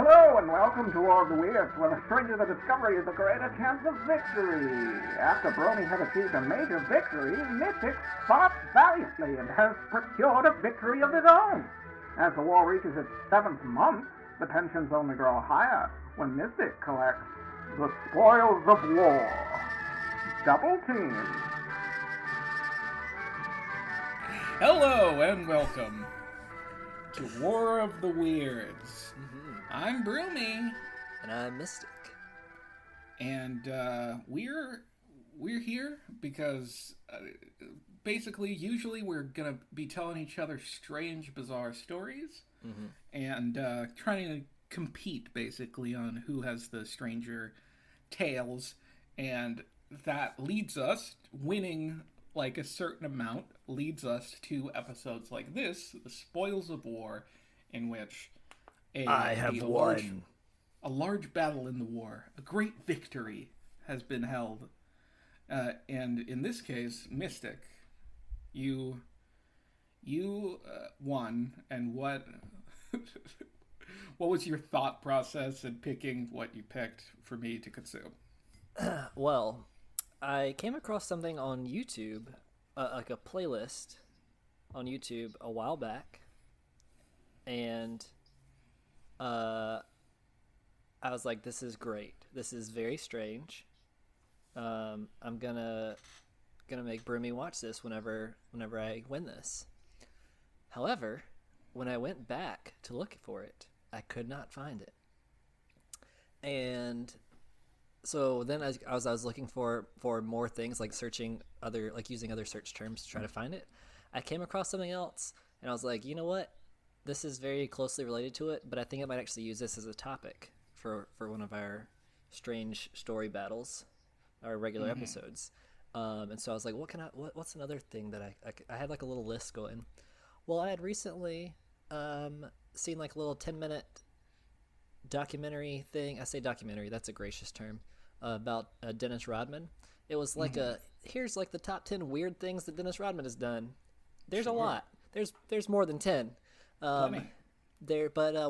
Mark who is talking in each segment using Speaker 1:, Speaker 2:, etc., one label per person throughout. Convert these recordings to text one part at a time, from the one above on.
Speaker 1: Hello and welcome to All the Weirds, where the stranger the discovery is the greater chance of victory. After Broomy had achieved a major victory, Mystic fought valiantly and has procured a victory of his own. As the war reaches its 7th month, the tensions only grow higher when Mystic collects the spoils of war. Double team.
Speaker 2: Hello and welcome to War of the Weirds. I'm Broomy,
Speaker 3: and I'm Mystic,
Speaker 2: and we're here because basically, usually we're gonna be telling each other strange, bizarre stories, and trying to compete basically on who has the stranger tales, and that leads us winning like a certain amount leads us to episodes like this, the Spoils of War, in which a large battle in the war, a great victory has been held, and in this case, Mystic, you won. And what was your thought process in picking what you picked for me to consume?
Speaker 3: Well, I came across something on YouTube, like a playlist on YouTube a while back, and I was like, this is great. This is very strange. I'm gonna make Broomy watch this whenever I win this. However, when I went back to look for it, I could not find it. And so then as I was looking for more things, like searching using other search terms to try to find it, I came across something else, and I was like, you know what? This is very closely related to it, but I think I might actually use this as a topic for one of our strange story battles, our regular episodes. And so I was like, what's another thing that I had like a little list going. Well, I had recently seen like a little 10-minute documentary thing. I say documentary, that's a gracious term, about Dennis Rodman. It was like here's like the top 10 weird things that Dennis Rodman has done. There's a lot. There's more than 10. But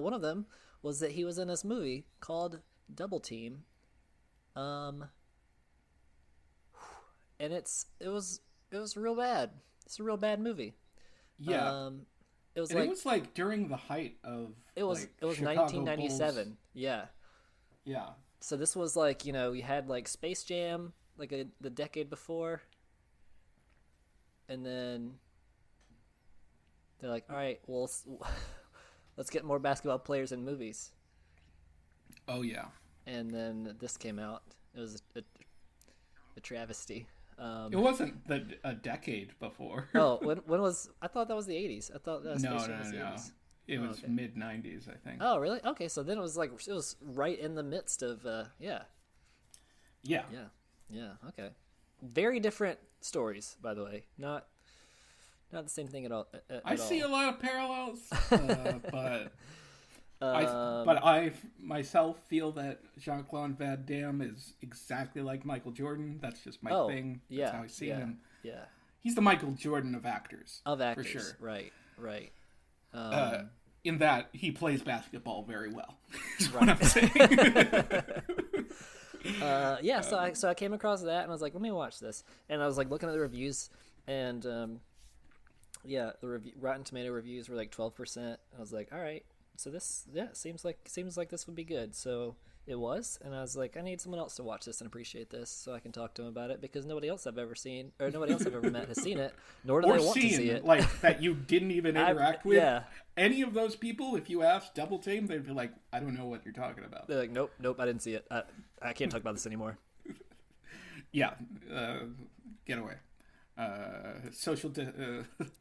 Speaker 3: one of them was that he was in this movie called Double Team, and it was real bad. It's a real bad movie.
Speaker 2: Yeah, it was like during the height of
Speaker 3: it was 1997.
Speaker 2: Bulls.
Speaker 3: Yeah. So this was like, you had like Space Jam like the decade before, and then they're like, all right, well, let's get more basketball players in movies.
Speaker 2: Oh, yeah.
Speaker 3: And then this came out. It was a travesty.
Speaker 2: It wasn't a decade before.
Speaker 3: Oh, when was... I thought that was the 80s. I thought that was
Speaker 2: No.
Speaker 3: the 80s.
Speaker 2: It was mid-90s, I think.
Speaker 3: Oh, really? Okay, so then it was right in the midst of... Yeah, okay. Very different stories, by the way. Not the same thing at all.
Speaker 2: I see a lot of parallels, but I myself feel that Jean-Claude Van Damme is exactly like Michael Jordan. That's just my thing. That's how I see him.
Speaker 3: Yeah,
Speaker 2: he's the Michael Jordan of actors. For sure.
Speaker 3: Right.
Speaker 2: In that he plays basketball very well. Is what I'm saying.
Speaker 3: So I came across that and I was like, let me watch this. And I was like looking at the reviews, and the Rotten Tomato reviews were like 12%. I was like, all right, so this seems like this would be good. So it was, and I was like, I need someone else to watch this and appreciate this so I can talk to them about it, because nobody else I've ever met has seen it, nor do they want to see it.
Speaker 2: Like that you didn't even interact with.
Speaker 3: Yeah.
Speaker 2: Any of those people, if you asked Double Team, they'd be like, I don't know what you're talking about.
Speaker 3: They're like, nope, I didn't see it. I can't talk about this anymore.
Speaker 2: Yeah, get away.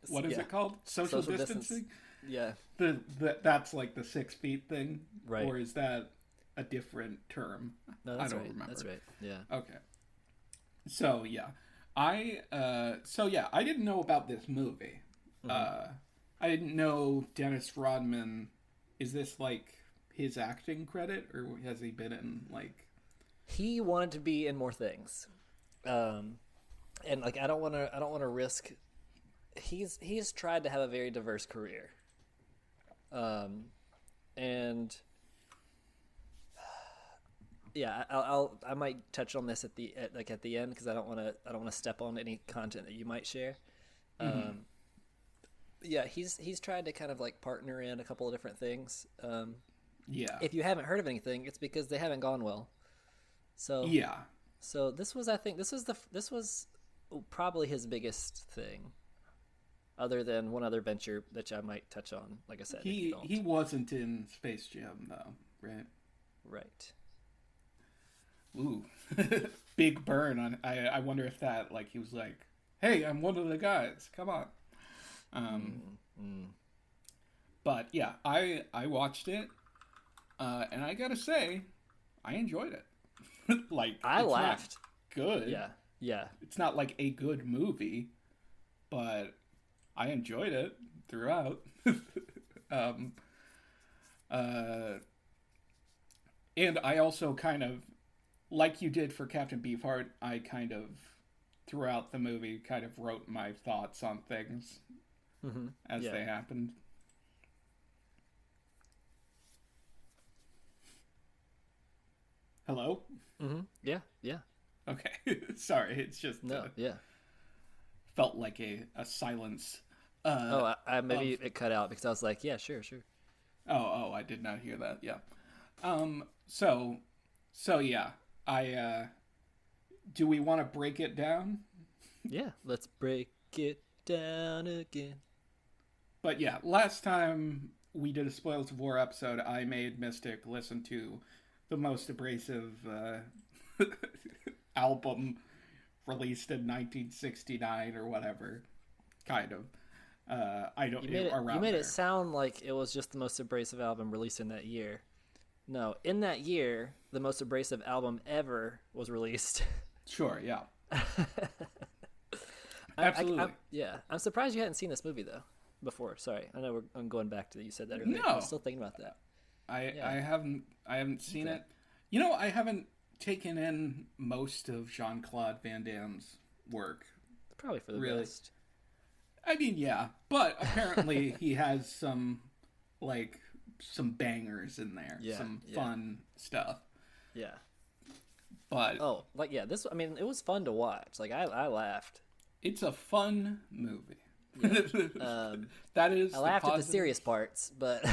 Speaker 2: What is it called? Social distancing?
Speaker 3: Yeah.
Speaker 2: That's like the 6 feet thing?
Speaker 3: Right.
Speaker 2: Or is that a different term?
Speaker 3: No, that's
Speaker 2: I don't
Speaker 3: right.
Speaker 2: remember.
Speaker 3: That's right. Yeah.
Speaker 2: Okay. So, yeah. I didn't know about this movie. I didn't know Dennis Rodman. Is this like his acting credit, or has he been in like...
Speaker 3: He wanted to be in more things. And like I don't want to risk. He's tried to have a very diverse career, and yeah, I might touch on this at the end because I don't want to step on any content that you might share. Yeah, he's tried to kind of like partner in a couple of different things.
Speaker 2: Yeah.
Speaker 3: If you haven't heard of anything, it's because they haven't gone well. So
Speaker 2: yeah.
Speaker 3: So this was probably his biggest thing, other than one other venture that I might touch on. Like I said,
Speaker 2: he wasn't in Space Jam though, right?
Speaker 3: Right.
Speaker 2: Ooh, big burn on. I wonder if that like he was like, hey, I'm one of the guys. Come on. But yeah, I watched it, and I gotta say, I enjoyed it. Like
Speaker 3: I laughed.
Speaker 2: Good.
Speaker 3: Yeah.
Speaker 2: It's not like a good movie, but I enjoyed it throughout. And I also kind of, like you did for Captain Beefheart, I kind of, throughout the movie, kind of wrote my thoughts on things as they happened. Hello?
Speaker 3: Mm-hmm. Yeah.
Speaker 2: Okay. Sorry, it's just... felt like a silence.
Speaker 3: Maybe it cut out because I was like, yeah, sure.
Speaker 2: Oh, I did not hear that. Yeah. So yeah, do we want to break it down?
Speaker 3: Yeah, let's break it down again.
Speaker 2: But yeah, last time we did a Spoils of War episode, I made Mystic listen to the most abrasive album released in 1969 or whatever, kind of.
Speaker 3: You made it sound like it was just the most abrasive album released in that year. No, in that year, the most abrasive album ever was released.
Speaker 2: Sure, yeah. Absolutely.
Speaker 3: I'm surprised you hadn't seen this movie though before. Sorry, I know I'm going back to you said that earlier.
Speaker 2: No,
Speaker 3: I'm still thinking about that.
Speaker 2: I haven't seen it. You know, I haven't taken in most of Jean-Claude Van Damme's work.
Speaker 3: Probably for the best.
Speaker 2: I mean, yeah, but apparently he has some bangers in there, some fun stuff.
Speaker 3: Yeah.
Speaker 2: But
Speaker 3: it was fun to watch. Like I laughed.
Speaker 2: It's a fun movie.
Speaker 3: Yeah.
Speaker 2: That is.
Speaker 3: I laughed at the serious parts, but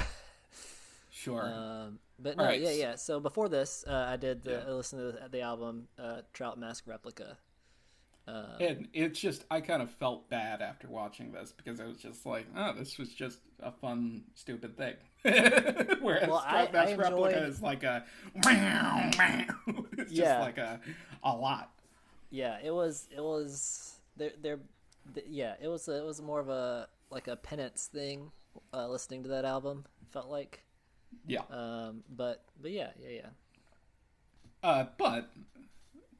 Speaker 2: sure.
Speaker 3: But no, right. Yeah. So before this, I did listen to the album Trout Mask Replica.
Speaker 2: And it's just, I kind of felt bad after watching this because I was just like, oh, this was just a fun, stupid thing. Whereas Trout Mask Replica is like a, it's just like a lot.
Speaker 3: Yeah, it was more of a penance thing, listening to that album, felt like.
Speaker 2: Yeah.
Speaker 3: But yeah.
Speaker 2: But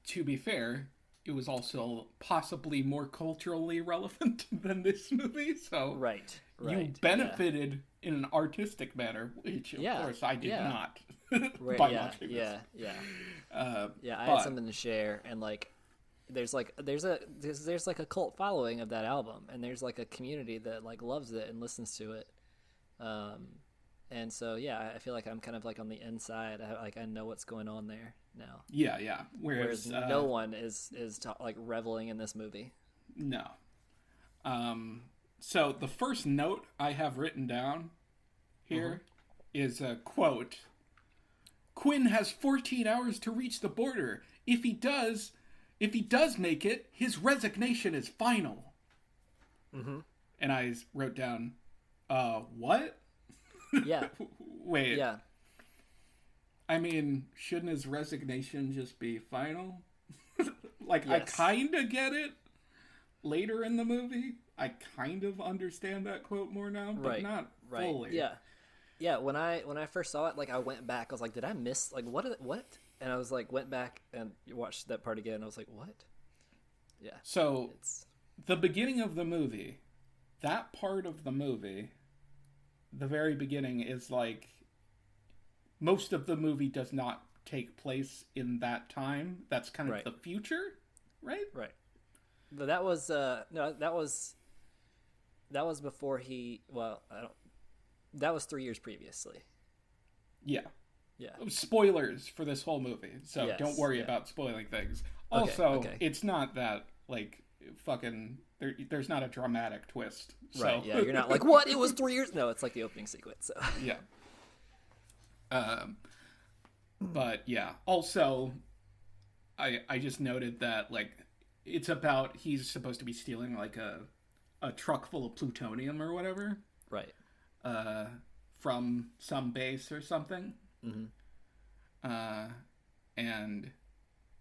Speaker 2: to be fair, it was also possibly more culturally relevant than this movie, so
Speaker 3: right.
Speaker 2: You benefited in an artistic manner, which of course I did not.
Speaker 3: Right,
Speaker 2: by watching this.
Speaker 3: I had something to share, and there's a cult following of that album, and there's like a community that like loves it and listens to it. And so, I feel like I'm kind of like on the inside. I know what's going on there now.
Speaker 2: Yeah.
Speaker 3: Whereas no one is reveling in this movie.
Speaker 2: No. So the first note I have written down here is a quote. Quinn has 14 hours to reach the border. If he does make it, his resignation is final. Mm-hmm. And I wrote down, what?
Speaker 3: Yeah.
Speaker 2: Wait.
Speaker 3: Yeah.
Speaker 2: I mean, shouldn't his resignation just be final?
Speaker 3: Yes.
Speaker 2: I kind of get it later in the movie. I kind of understand that quote more now, but not fully.
Speaker 3: Yeah. Yeah, when I first saw it, I went back. I was like, did I miss, what? And I was went back and watched that part again. And I was like, what? Yeah.
Speaker 2: So, the beginning of the movie, that part of the movie, the very beginning is most of the movie does not take place in that time. That's kind of the future, right?
Speaker 3: Right. But that was that was before he. Well, that was 3 years previously.
Speaker 2: Yeah.
Speaker 3: Yeah.
Speaker 2: Spoilers for this whole movie, so
Speaker 3: Yes,
Speaker 2: don't worry
Speaker 3: yeah.
Speaker 2: about spoiling things.
Speaker 3: Okay,
Speaker 2: Also,
Speaker 3: okay.
Speaker 2: it's not that, like, fucking... There's not a dramatic twist. So.
Speaker 3: Right, yeah, you're not like, what? It was 3 years? No, it's like the opening sequence, so...
Speaker 2: Yeah. But, yeah. Also, I just noted that, like, it's about... He's supposed to be stealing, like, a truck full of plutonium or whatever.
Speaker 3: Right.
Speaker 2: From some base or something.
Speaker 3: Mm-hmm.
Speaker 2: And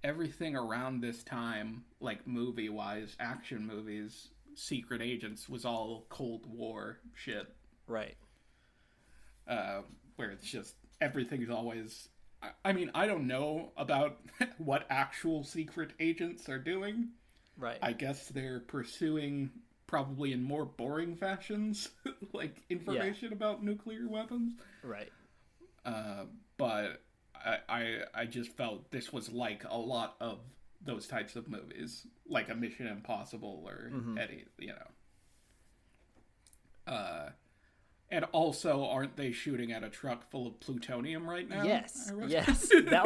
Speaker 2: everything around this time, like movie-wise, action movies, secret agents, was all Cold War shit.
Speaker 3: Right.
Speaker 2: Where it's just, everything's always... I mean, I don't know about what actual secret agents are doing.
Speaker 3: Right.
Speaker 2: I guess they're pursuing, probably in more boring fashions, like information about nuclear weapons.
Speaker 3: Right.
Speaker 2: But I just felt this was like a lot of those types of movies, like a Mission Impossible or any, you know. And also, aren't they shooting at a truck full of plutonium right now?
Speaker 3: Yes, yes. That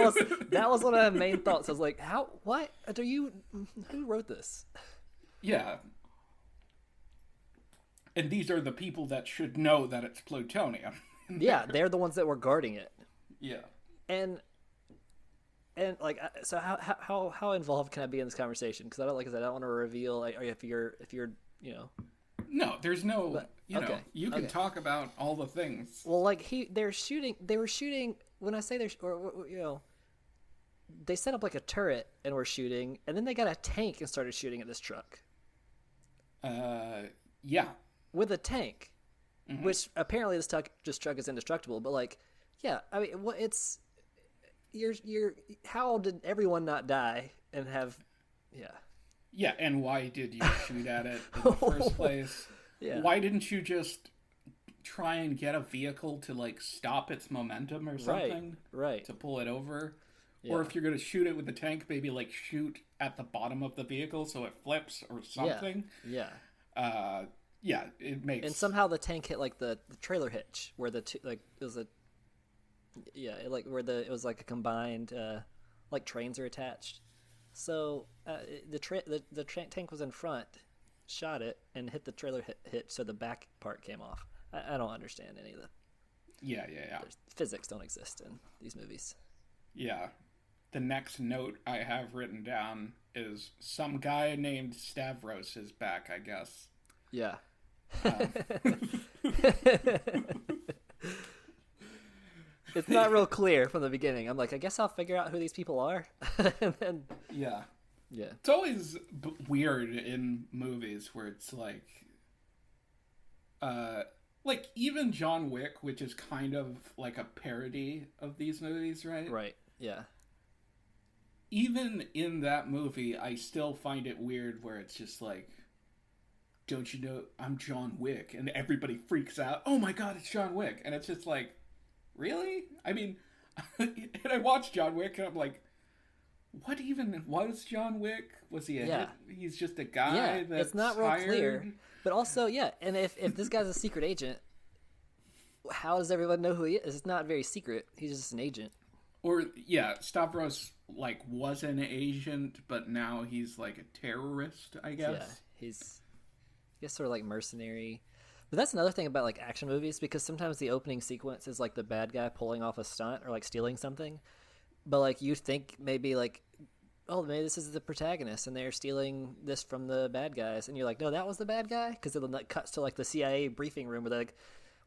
Speaker 3: was one of the main thoughts. I was like, how? What? Who wrote this?
Speaker 2: Yeah. And these are the people that should know that it's plutonium.
Speaker 3: Yeah, they're the ones that were guarding it.
Speaker 2: Yeah.
Speaker 3: And like, so how involved can I be in this conversation? Because I don't, like I said, I don't want to reveal, like, if you're you know.
Speaker 2: No, there's no. But, you know, you can
Speaker 3: okay.
Speaker 2: talk about all the things.
Speaker 3: Well, like they were shooting. When I say they set up like a turret and were shooting, and then they got a tank and started shooting at this truck.
Speaker 2: Yeah.
Speaker 3: With a tank, which apparently this truck is indestructible. But like, yeah, I mean, what you're how did everyone not die and have, yeah.
Speaker 2: Yeah, and why did you shoot at it in the first place?
Speaker 3: Yeah.
Speaker 2: Why didn't you just try and get a vehicle to, like, stop its momentum or something?
Speaker 3: Right.
Speaker 2: To pull it over?
Speaker 3: Yeah.
Speaker 2: Or if you're going to shoot it with the tank, maybe, like, shoot at the bottom of the vehicle so it flips or something.
Speaker 3: Yeah.
Speaker 2: Yeah, it makes...
Speaker 3: And somehow the tank hit, like, the trailer hitch, where it was a... Yeah, it was, like, a combined, like, trains are attached. So the tank was in front, shot it, and hit the trailer hitch, so the back part came off. I don't understand any of the...
Speaker 2: Yeah.
Speaker 3: Physics don't exist in these movies.
Speaker 2: Yeah. The next note I have written down is some guy named Stavros is back, I guess.
Speaker 3: Yeah. It's not real clear from the beginning. I'm like, I guess I'll figure out who these people are. And then...
Speaker 2: Yeah.
Speaker 3: Yeah.
Speaker 2: It's always weird in movies where it's like even John Wick, which is kind of like a parody of these movies, right?
Speaker 3: Right. Yeah.
Speaker 2: Even in that movie, I still find it weird where it's just like, don't you know I'm John Wick? And everybody freaks out. Oh my God, it's John Wick. And it's just like, really? I mean, and I watched John Wick and I'm like, what even was John Wick? Was he he's just a guy that's
Speaker 3: it's not real
Speaker 2: hired?
Speaker 3: clear. But also, yeah, and if this guy's a secret agent, how does everyone know who he is? It's not very secret. He's just an agent.
Speaker 2: Or, yeah, Stavros, like, was an agent, but now he's, like, a terrorist, I guess.
Speaker 3: Yeah, he's, I guess, sort of like mercenary. But that's another thing about, like, action movies, because sometimes the opening sequence is, like, the bad guy pulling off a stunt or, like, stealing something. But, like, you think maybe, like, oh, maybe this is the protagonist, and they're stealing this from the bad guys. And you're like, no, that was the bad guy? Because it cuts to, like, the CIA briefing room where they're like,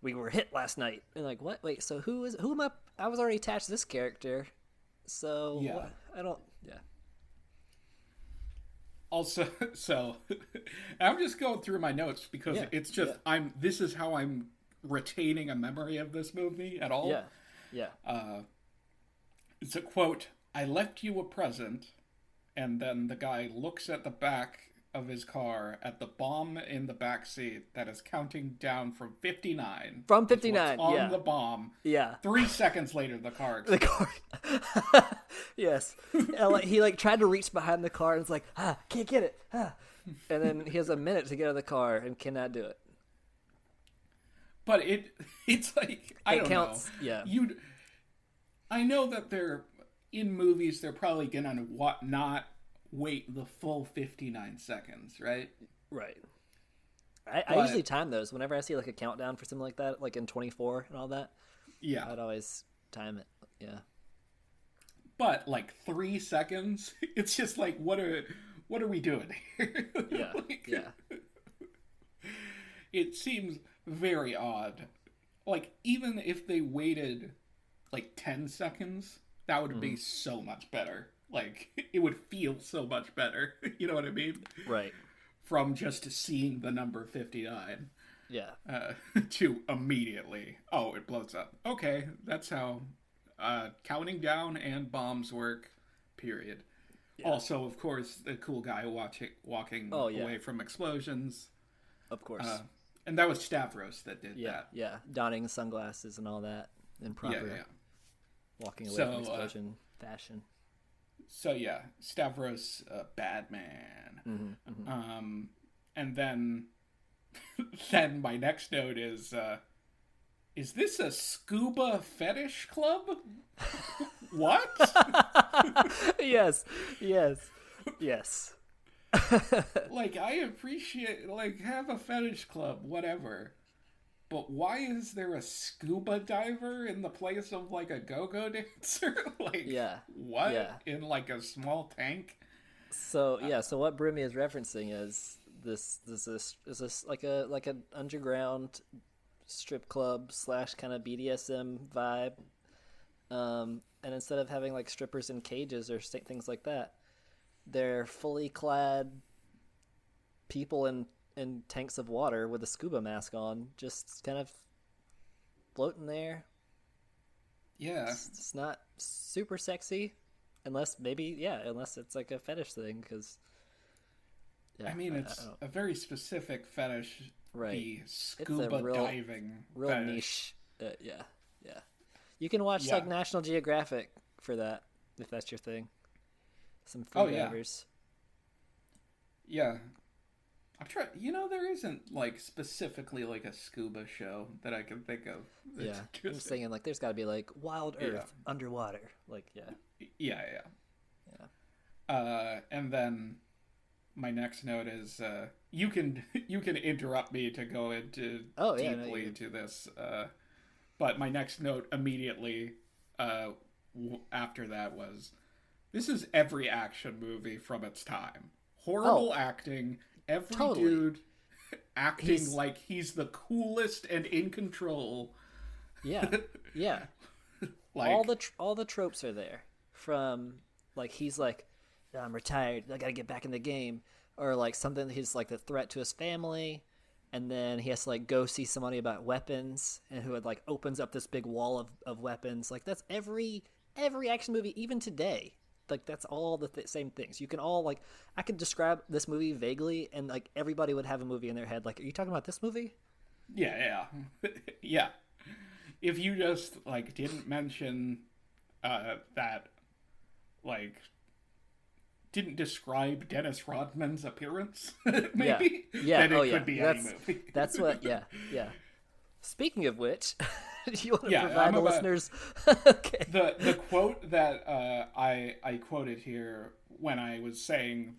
Speaker 3: we were hit last night. And like, what? Wait, so who am I? I was already attached to this character. So,
Speaker 2: yeah.
Speaker 3: What? I don't, yeah.
Speaker 2: Also, so, I'm just going through my notes because it's just, this is how I'm retaining a memory of this movie at all.
Speaker 3: Yeah.
Speaker 2: It's a quote, I left you a present, and then the guy looks at the back of his car at the bomb in the back seat that is counting down from 59.
Speaker 3: From 59,
Speaker 2: on the bomb.
Speaker 3: Yeah.
Speaker 2: 3 seconds later, the car explodes.
Speaker 3: The car. Yes. And, like, he, like, tried to reach behind the car, and it's like, can't get it. And then he has a minute to get out of the car and cannot do it.
Speaker 2: But it's like, I don't know.
Speaker 3: Yeah.
Speaker 2: I know that they're in movies. They're probably gonna not wait the full 59 seconds, right?
Speaker 3: Right. I usually time those whenever I see like a countdown for something like that, like in 24 and all that.
Speaker 2: Yeah,
Speaker 3: I'd always time it. Yeah.
Speaker 2: But like 3 seconds, it's just like what are we doing here?
Speaker 3: Yeah.
Speaker 2: Like,
Speaker 3: Yeah.
Speaker 2: It seems very odd. Like even if they waited like 10 seconds, that would be so much better. Like it would feel so much better. You know what I mean?
Speaker 3: Right.
Speaker 2: From just seeing the number 59.
Speaker 3: Yeah.
Speaker 2: To immediately, oh, it blows up. Okay, that's how counting down and bombs work, period. Yeah. Also, of course, the cool guy walking away from explosions.
Speaker 3: Of course.
Speaker 2: And that was Stavros that did that.
Speaker 3: Yeah, donning sunglasses and all that in proper walking away from explosion fashion.
Speaker 2: So yeah, Stavros, bad man. And then my next note is this a scuba fetish club? What?
Speaker 3: Yes.
Speaker 2: Like, I appreciate, like, have a fetish club, whatever. But why is there a scuba diver in the place of, like, a go-go dancer? Like, what? Yeah. In, like, a small tank?
Speaker 3: So, so what Broomy is referencing is this like an underground strip club / kind of BDSM vibe. And instead of having, like, strippers in cages or things like that, they're fully clad people in tanks of water with a scuba mask on, just kind of floating there.
Speaker 2: Yeah.
Speaker 3: It's not super sexy, unless it's like a fetish thing, because...
Speaker 2: Yeah, I mean, it's a very specific fetish,
Speaker 3: right?
Speaker 2: The scuba diving
Speaker 3: real
Speaker 2: fetish.
Speaker 3: Niche. Yeah. You can watch like National Geographic for that, if that's your thing. Some free divers.
Speaker 2: Yeah. I'm trying. There isn't like specifically like a scuba show that I can think of.
Speaker 3: Yeah, I'm just saying like there's got to be like Wild Earth underwater, like
Speaker 2: Yeah. And then my next note is you can interrupt me to go into deeply into this, but my next note immediately after that was, this is every action movie from its time. Horrible acting. Every dude acting like he's the coolest and in control.
Speaker 3: Yeah. Like all the tropes are there. From like he's like, I'm retired, I gotta get back in the game, or like something he's like the threat to his family, and then he has to like go see somebody about weapons, and who like opens up this big wall of weapons. Like that's every action movie, even today. Like that's all the same things. You can all like, I could describe this movie vaguely, and like everybody would have a movie in their head. Like, are you talking about this movie?
Speaker 2: Yeah. If you just like didn't mention that, like, didn't describe Dennis Rodman's appearance, maybe, then it could be any movie.
Speaker 3: That's what. Yeah. Speaking of which, do you want to provide the listeners? Okay.
Speaker 2: The quote that I quoted here when I was saying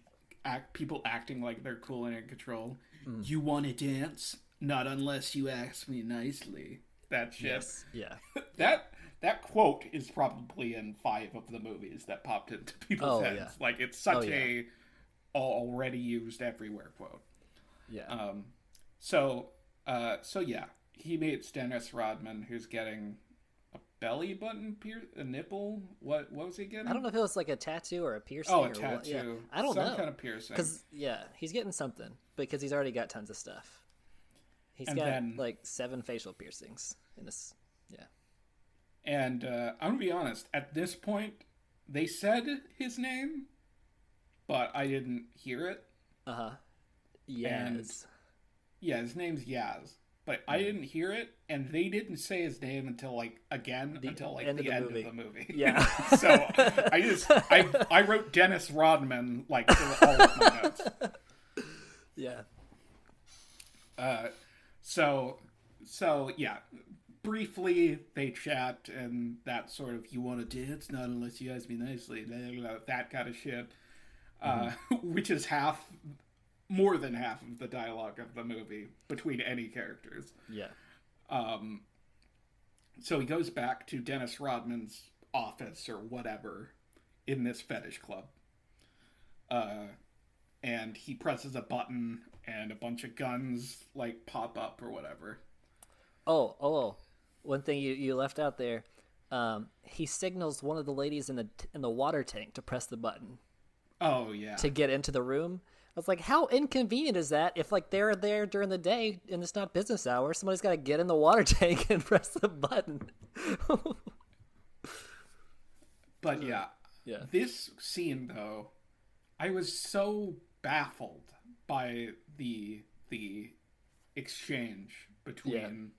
Speaker 2: people acting like they're cool and in control. You want to dance? Not unless you ask me nicely. That shit.
Speaker 3: Yes. Yeah.
Speaker 2: That quote is probably in 5 of the movies that popped into people's heads. Yeah. Like it's such a already used everywhere quote.
Speaker 3: Yeah.
Speaker 2: So yeah. He meets Dennis Rodman, who's getting a belly button a nipple. What was he getting?
Speaker 3: I don't know if it was like a tattoo or a piercing.
Speaker 2: Oh, a tattoo.
Speaker 3: Yeah. I don't know.
Speaker 2: Some kind of piercing.
Speaker 3: Because he's getting something because he's already got tons of stuff. He's got like 7 facial piercings in this. Yeah.
Speaker 2: And I'm gonna be honest. At this point, they said his name, but I didn't hear it.
Speaker 3: Yaz.
Speaker 2: His name's Yaz. But I didn't hear it, and they didn't say his name until the end of the movie.
Speaker 3: Yeah.
Speaker 2: So I wrote Dennis Rodman like in all of my notes.
Speaker 3: Yeah.
Speaker 2: So yeah, briefly they chat and that sort of, you want to dance? Not unless you ask me nicely. That kind of shit. Which is more than half of the dialogue of the movie between any characters.
Speaker 3: Yeah.
Speaker 2: So he goes back to Dennis Rodman's office or whatever in this fetish club. And he presses a button and a bunch of guns like pop up or whatever.
Speaker 3: Oh. One thing you left out there. He signals one of the ladies in the water tank to press the button.
Speaker 2: Oh, yeah.
Speaker 3: To get into the room. I was like, how inconvenient is that if, like, they're there during the day and it's not business hours? Somebody's got to get in the water tank and press the button.
Speaker 2: But, yeah. This scene, though, I was so baffled by the exchange between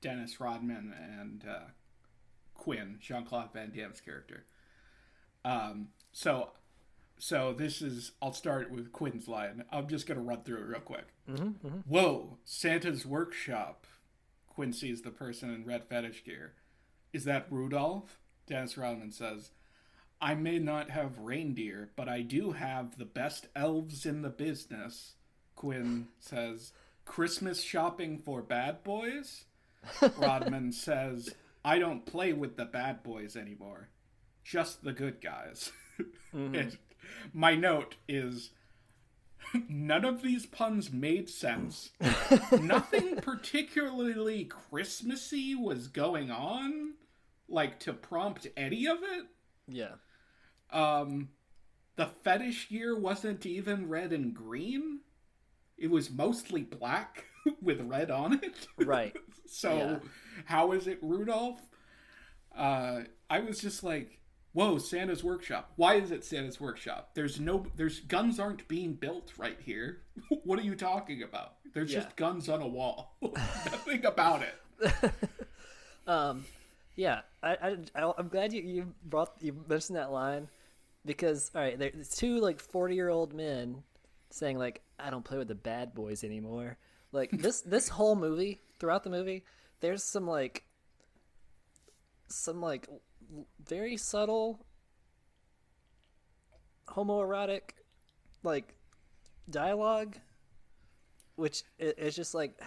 Speaker 2: Dennis Rodman and Quinn, Jean-Claude Van Damme's character. So this is, I'll start with Quinn's line. I'm just going to run through it real quick. Whoa, Santa's workshop. Quinn sees the person in red fetish gear. Is that Rudolph? Dennis Rodman says, I may not have reindeer, but I do have the best elves in the business. Quinn says, Christmas shopping for bad boys? Rodman says, I don't play with the bad boys anymore. Just the good guys. And my note is, none of these puns made sense. Nothing particularly Christmassy was going on, like, to prompt any of it.
Speaker 3: Yeah.
Speaker 2: The fetish gear wasn't even red and green. It was mostly black with red on it.
Speaker 3: Right.
Speaker 2: So, how is it Rudolph? I was just like, whoa, Santa's workshop. Why is it Santa's workshop? There's guns aren't being built right here. What are you talking about? There's just guns on a wall. Nothing about it.
Speaker 3: I'm glad you mentioned that line, because all right, there's two like 40-year-old men saying like, I don't play with the bad boys anymore. Like this whole movie, throughout the movie, there's some very subtle homoerotic like dialogue, which is just like,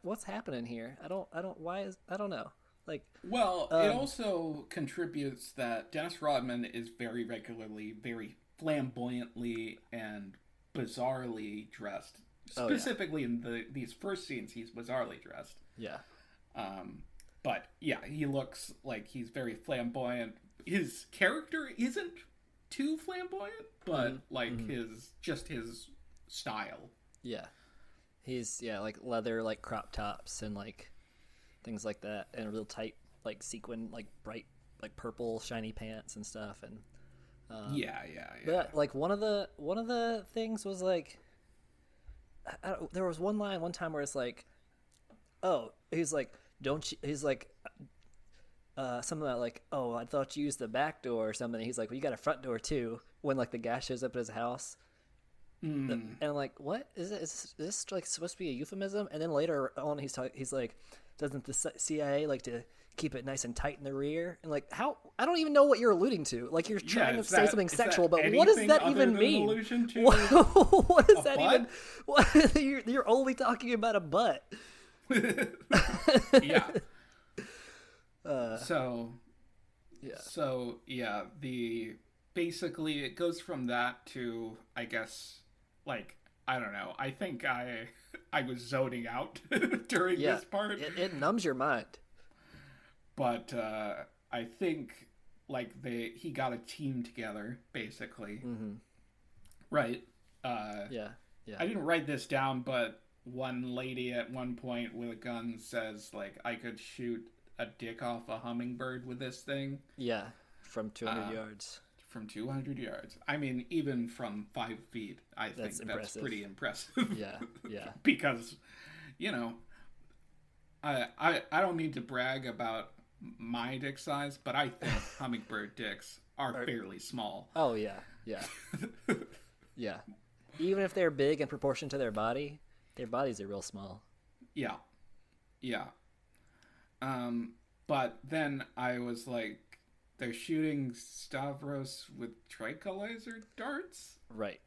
Speaker 3: what's happening here? I don't know. Like,
Speaker 2: well, it also contributes that Dennis Rodman is very regularly, very flamboyantly and bizarrely dressed. Specifically in these first scenes, he's bizarrely dressed.
Speaker 3: Yeah.
Speaker 2: But yeah, he looks like he's very flamboyant. His character isn't too flamboyant, but his style.
Speaker 3: Yeah. He's like leather like crop tops and like things like that, and real tight like sequin like bright like purple shiny pants and stuff, and But like one of the things was like, there was one line one time where it's like, oh, he's like, don't you, he's like, something about like, oh, I thought you used the back door or something. He's like, well, you got a front door too, when like the guy shows up at his house. And I'm like, what is it? Is this like supposed to be a euphemism? And then later on, he's like, doesn't the CIA like to keep it nice and tight in the rear? And like, how? I don't even know what you're alluding to. Like, you're trying to say something sexual, but what does that even mean? What does that even? What, you're only talking about a butt.
Speaker 2: Yeah. Basically it goes from that to, I guess, like, I don't know. I think I was zoning out during this part.
Speaker 3: It numbs your mind.
Speaker 2: But I think like he got a team together, basically. Mm-hmm. Right.
Speaker 3: Yeah.
Speaker 2: I didn't write this down, but one lady at one point with a gun says like, I could shoot a dick off a hummingbird with this thing.
Speaker 3: Yeah, from 200 yards.
Speaker 2: From 200 yards. I mean, even from 5 feet, I think that's pretty impressive.
Speaker 3: Yeah.
Speaker 2: Because, you know, I don't need to brag about my dick size, but I think hummingbird dicks are fairly small.
Speaker 3: Oh, yeah. Yeah. Even if they're big in proportion to their bodies are real small.
Speaker 2: Yeah. But then I was like, they're shooting Stavros with tranquilizer darts?
Speaker 3: Right.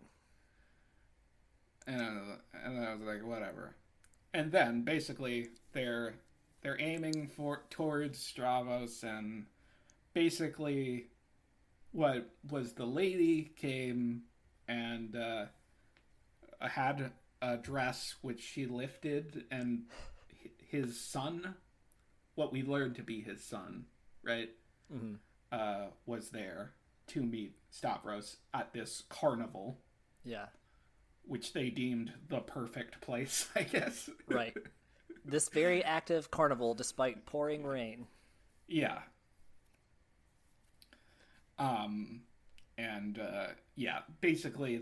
Speaker 2: And I was like, whatever. And then basically they're aiming towards Stavros, and basically what was the lady came and had a dress which she lifted, and his son, what we learned to be his son, right, was there to meet Stavros at this carnival.
Speaker 3: Yeah.
Speaker 2: Which they deemed the perfect place, I guess.
Speaker 3: Right. This very active carnival despite pouring rain.
Speaker 2: Yeah. Basically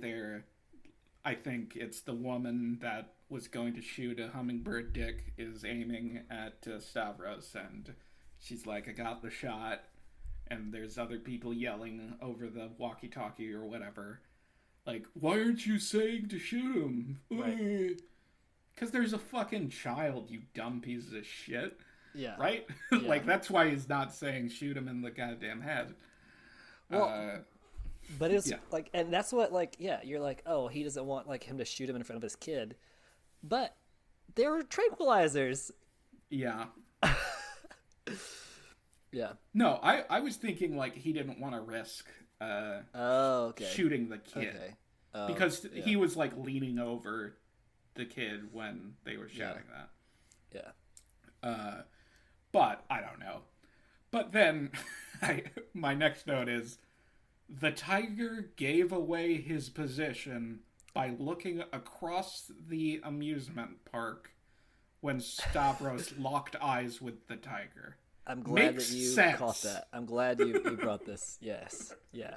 Speaker 2: I think it's the woman that was going to shoot a hummingbird dick is aiming at Stavros, and she's like, I got the shot, and there's other people yelling over the walkie-talkie or whatever. Like, why aren't you saying to shoot him?
Speaker 3: Right.
Speaker 2: Because there's a fucking child, you dumb pieces of shit.
Speaker 3: Yeah.
Speaker 2: Right?
Speaker 3: Yeah.
Speaker 2: Like, that's why he's not saying shoot him in the goddamn head.
Speaker 3: Well, but it's like, and that's what, like, yeah, you're like, oh, he doesn't want, like, him to shoot him in front of his kid. But there were tranquilizers.
Speaker 2: Yeah.
Speaker 3: Yeah.
Speaker 2: No, I was thinking, like, he didn't want to risk shooting the kid.
Speaker 3: Okay.
Speaker 2: Because he was, like, leaning over the kid when they were shouting that.
Speaker 3: Yeah.
Speaker 2: But I don't know. But then my next note is, the tiger gave away his position by looking across the amusement park when Stavros locked eyes with the tiger.
Speaker 3: I'm glad
Speaker 2: Makes
Speaker 3: that you
Speaker 2: sense.
Speaker 3: caught that. I'm glad you brought this. Yes. Yeah.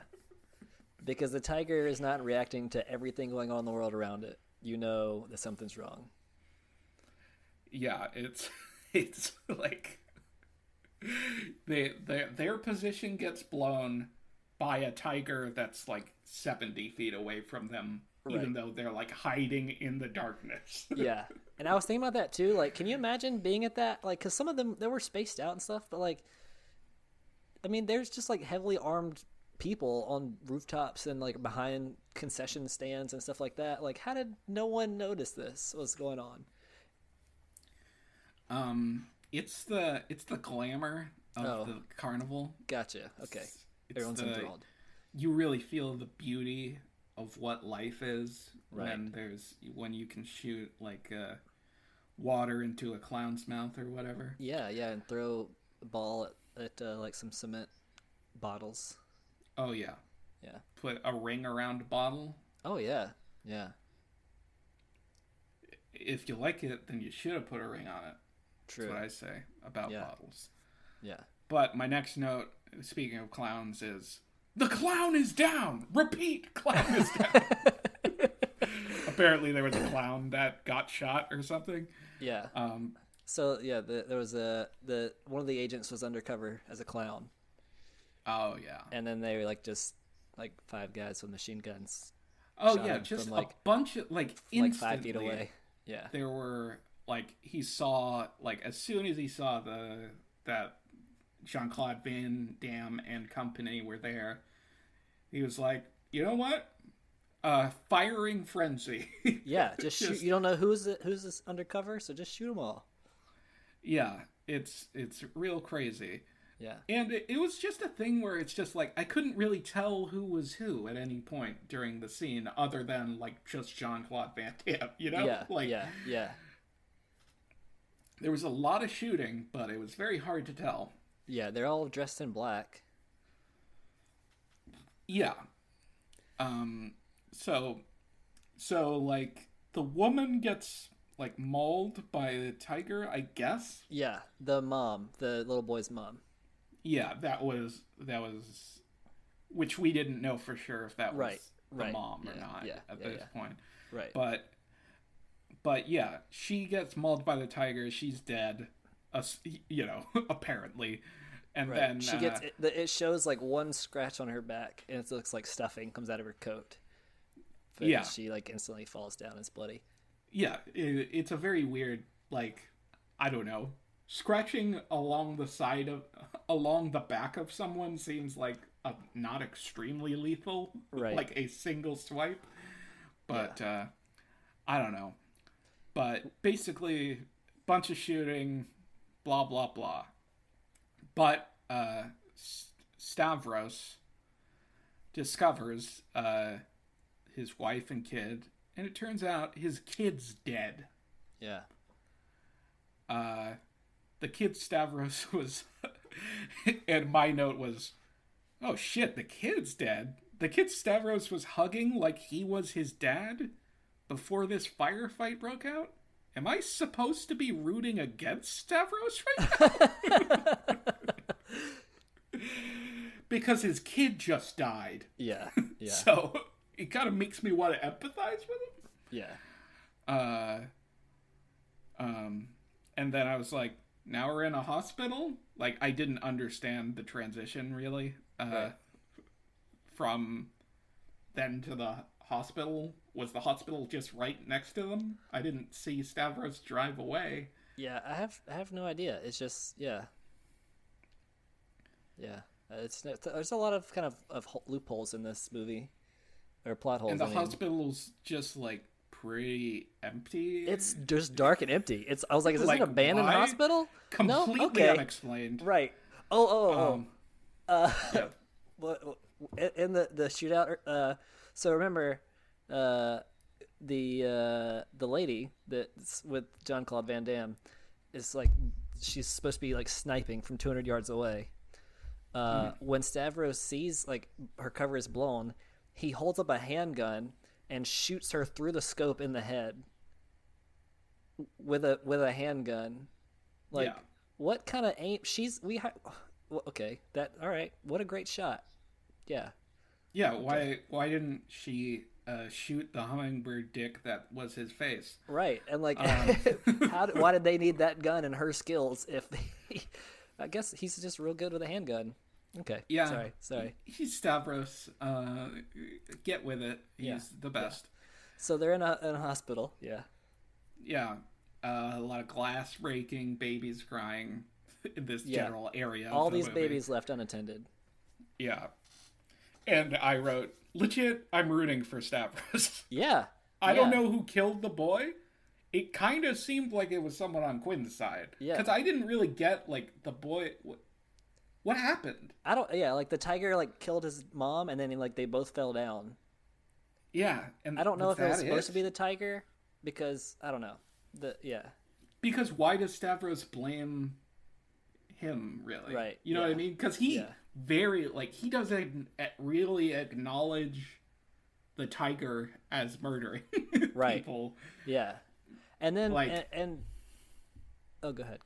Speaker 3: Because the tiger is not reacting to everything going on in the world around it. You know that something's wrong.
Speaker 2: Yeah, it's like their position gets blown by a tiger that's like 70 feet away from them, right, even though they're like hiding in the darkness.
Speaker 3: Yeah. And I was thinking about that too. Like, can you imagine being at that? Like, because some of them, they were spaced out and stuff, but like, I mean, there's just like heavily armed people on rooftops and like behind concession stands and stuff like that. Like, how did no one notice this was going on?
Speaker 2: It's the glamour of the carnival.
Speaker 3: Gotcha. Okay.
Speaker 2: It's
Speaker 3: Everyone's enthralled.
Speaker 2: You really feel the beauty of what life is,
Speaker 3: right,
Speaker 2: when you can shoot like water into a clown's mouth or whatever.
Speaker 3: Yeah, and throw a ball at like some cement bottles.
Speaker 2: Oh yeah.
Speaker 3: Yeah.
Speaker 2: Put a ring around a bottle.
Speaker 3: Oh yeah.
Speaker 2: If you like it, then you should have put a ring on it.
Speaker 3: True.
Speaker 2: That's what I say about bottles.
Speaker 3: Yeah.
Speaker 2: But my next note, speaking of clowns, is the clown is down. Repeat, clown is down. Apparently, there was a clown that got shot or something.
Speaker 3: Yeah. So yeah, there was one of the agents was undercover as a clown.
Speaker 2: Oh yeah.
Speaker 3: And then they were like just like 5 guys with machine guns.
Speaker 2: Oh yeah, just from, like, a bunch of like
Speaker 3: 5 feet away. Yeah.
Speaker 2: There were like he saw like as soon as he saw that Jean-Claude Van Damme and company were there, he was like, you know what? Firing frenzy.
Speaker 3: Yeah, just shoot. You don't know who's this undercover, so just shoot them all.
Speaker 2: Yeah, it's real crazy.
Speaker 3: Yeah.
Speaker 2: And it was just a thing where it's just like I couldn't really tell who was who at any point during the scene other than like just Jean-Claude Van Damme, you know?
Speaker 3: Yeah,
Speaker 2: like,
Speaker 3: yeah.
Speaker 2: There was a lot of shooting, but it was very hard to tell.
Speaker 3: Yeah, they're all dressed in black.
Speaker 2: Yeah. So like the woman gets like mauled by the tiger, I guess.
Speaker 3: Yeah, the little boy's mom.
Speaker 2: Yeah, that was which we didn't know for sure if that was the mom or not at this point.
Speaker 3: Right.
Speaker 2: But yeah, she gets mauled by the tiger. She's dead, apparently. And then
Speaker 3: she gets it shows like one scratch on her back, and it looks like stuffing comes out of her coat. But she like instantly falls down. It's bloody.
Speaker 2: Yeah, it's a very weird, like, I don't know, scratching along the back of someone seems like not extremely lethal,
Speaker 3: right?
Speaker 2: Like a single swipe, but I don't know. But basically, bunch of shooting, blah blah blah. But Stavros discovers his wife and kid, and it turns out his kid's dead.
Speaker 3: Yeah.
Speaker 2: The kid Stavros was, and my note was, oh shit, the kid's dead. The kid Stavros was hugging like he was his dad before this firefight broke out. Am I supposed to be rooting against Stavros right now? Because his kid just died.
Speaker 3: Yeah.
Speaker 2: So it kind of makes me want to empathize with him.
Speaker 3: Yeah.
Speaker 2: And then I was like, now we're in a hospital? Like, I didn't understand the transition, really.
Speaker 3: Right.
Speaker 2: From then to the hospital. Was the hospital just right next to them? I didn't see Stavros drive away.
Speaker 3: Yeah, I have no idea. It's just, yeah. There's a lot of kind of loopholes in this movie. Or plot holes,
Speaker 2: And the hospital's just, like, pretty empty.
Speaker 3: It's just dark and empty. I was like, is this an abandoned
Speaker 2: why?
Speaker 3: hospital?
Speaker 2: Completely
Speaker 3: no? Okay.
Speaker 2: unexplained.
Speaker 3: Right.
Speaker 2: Yeah.
Speaker 3: In the shootout, so remember, the lady that's with Jean-Claude Van Damme is like, she's supposed to be like sniping from 200 yards away. When Stavros sees like her cover is blown, he holds up a handgun and shoots her through the scope in the head with a handgun. Like,
Speaker 2: yeah.
Speaker 3: What kind of aim? Okay, that all right. What a great shot. Yeah.
Speaker 2: Yeah. Why didn't she shoot the hummingbird dick that was his face?
Speaker 3: Right, and like, why did they need that gun and her skills if I guess he's just real good with a handgun. Okay.
Speaker 2: Yeah.
Speaker 3: Sorry.
Speaker 2: He's Stavros. Get with it. He's the best.
Speaker 3: Yeah. So they're in a hospital. Yeah.
Speaker 2: Yeah. A lot of glass breaking, babies crying in this general area.
Speaker 3: All these babies left unattended.
Speaker 2: Yeah. And I wrote, legit, I'm rooting for Stavros.
Speaker 3: Yeah.
Speaker 2: I don't know who killed the boy. It kind of seemed like it was someone on Quinn's side.
Speaker 3: Yeah.
Speaker 2: Because I didn't really get, like, the boy... What happened?
Speaker 3: Like the tiger, like, killed his mom, and then, like, they both fell down.
Speaker 2: Yeah. And
Speaker 3: I don't know if it was supposed to be the tiger, because, I don't know. Because
Speaker 2: why does Stavros blame him, really?
Speaker 3: Right.
Speaker 2: You know what I mean? Because he he doesn't really acknowledge the tiger as murdering people.
Speaker 3: Yeah. And then, like, oh, go ahead.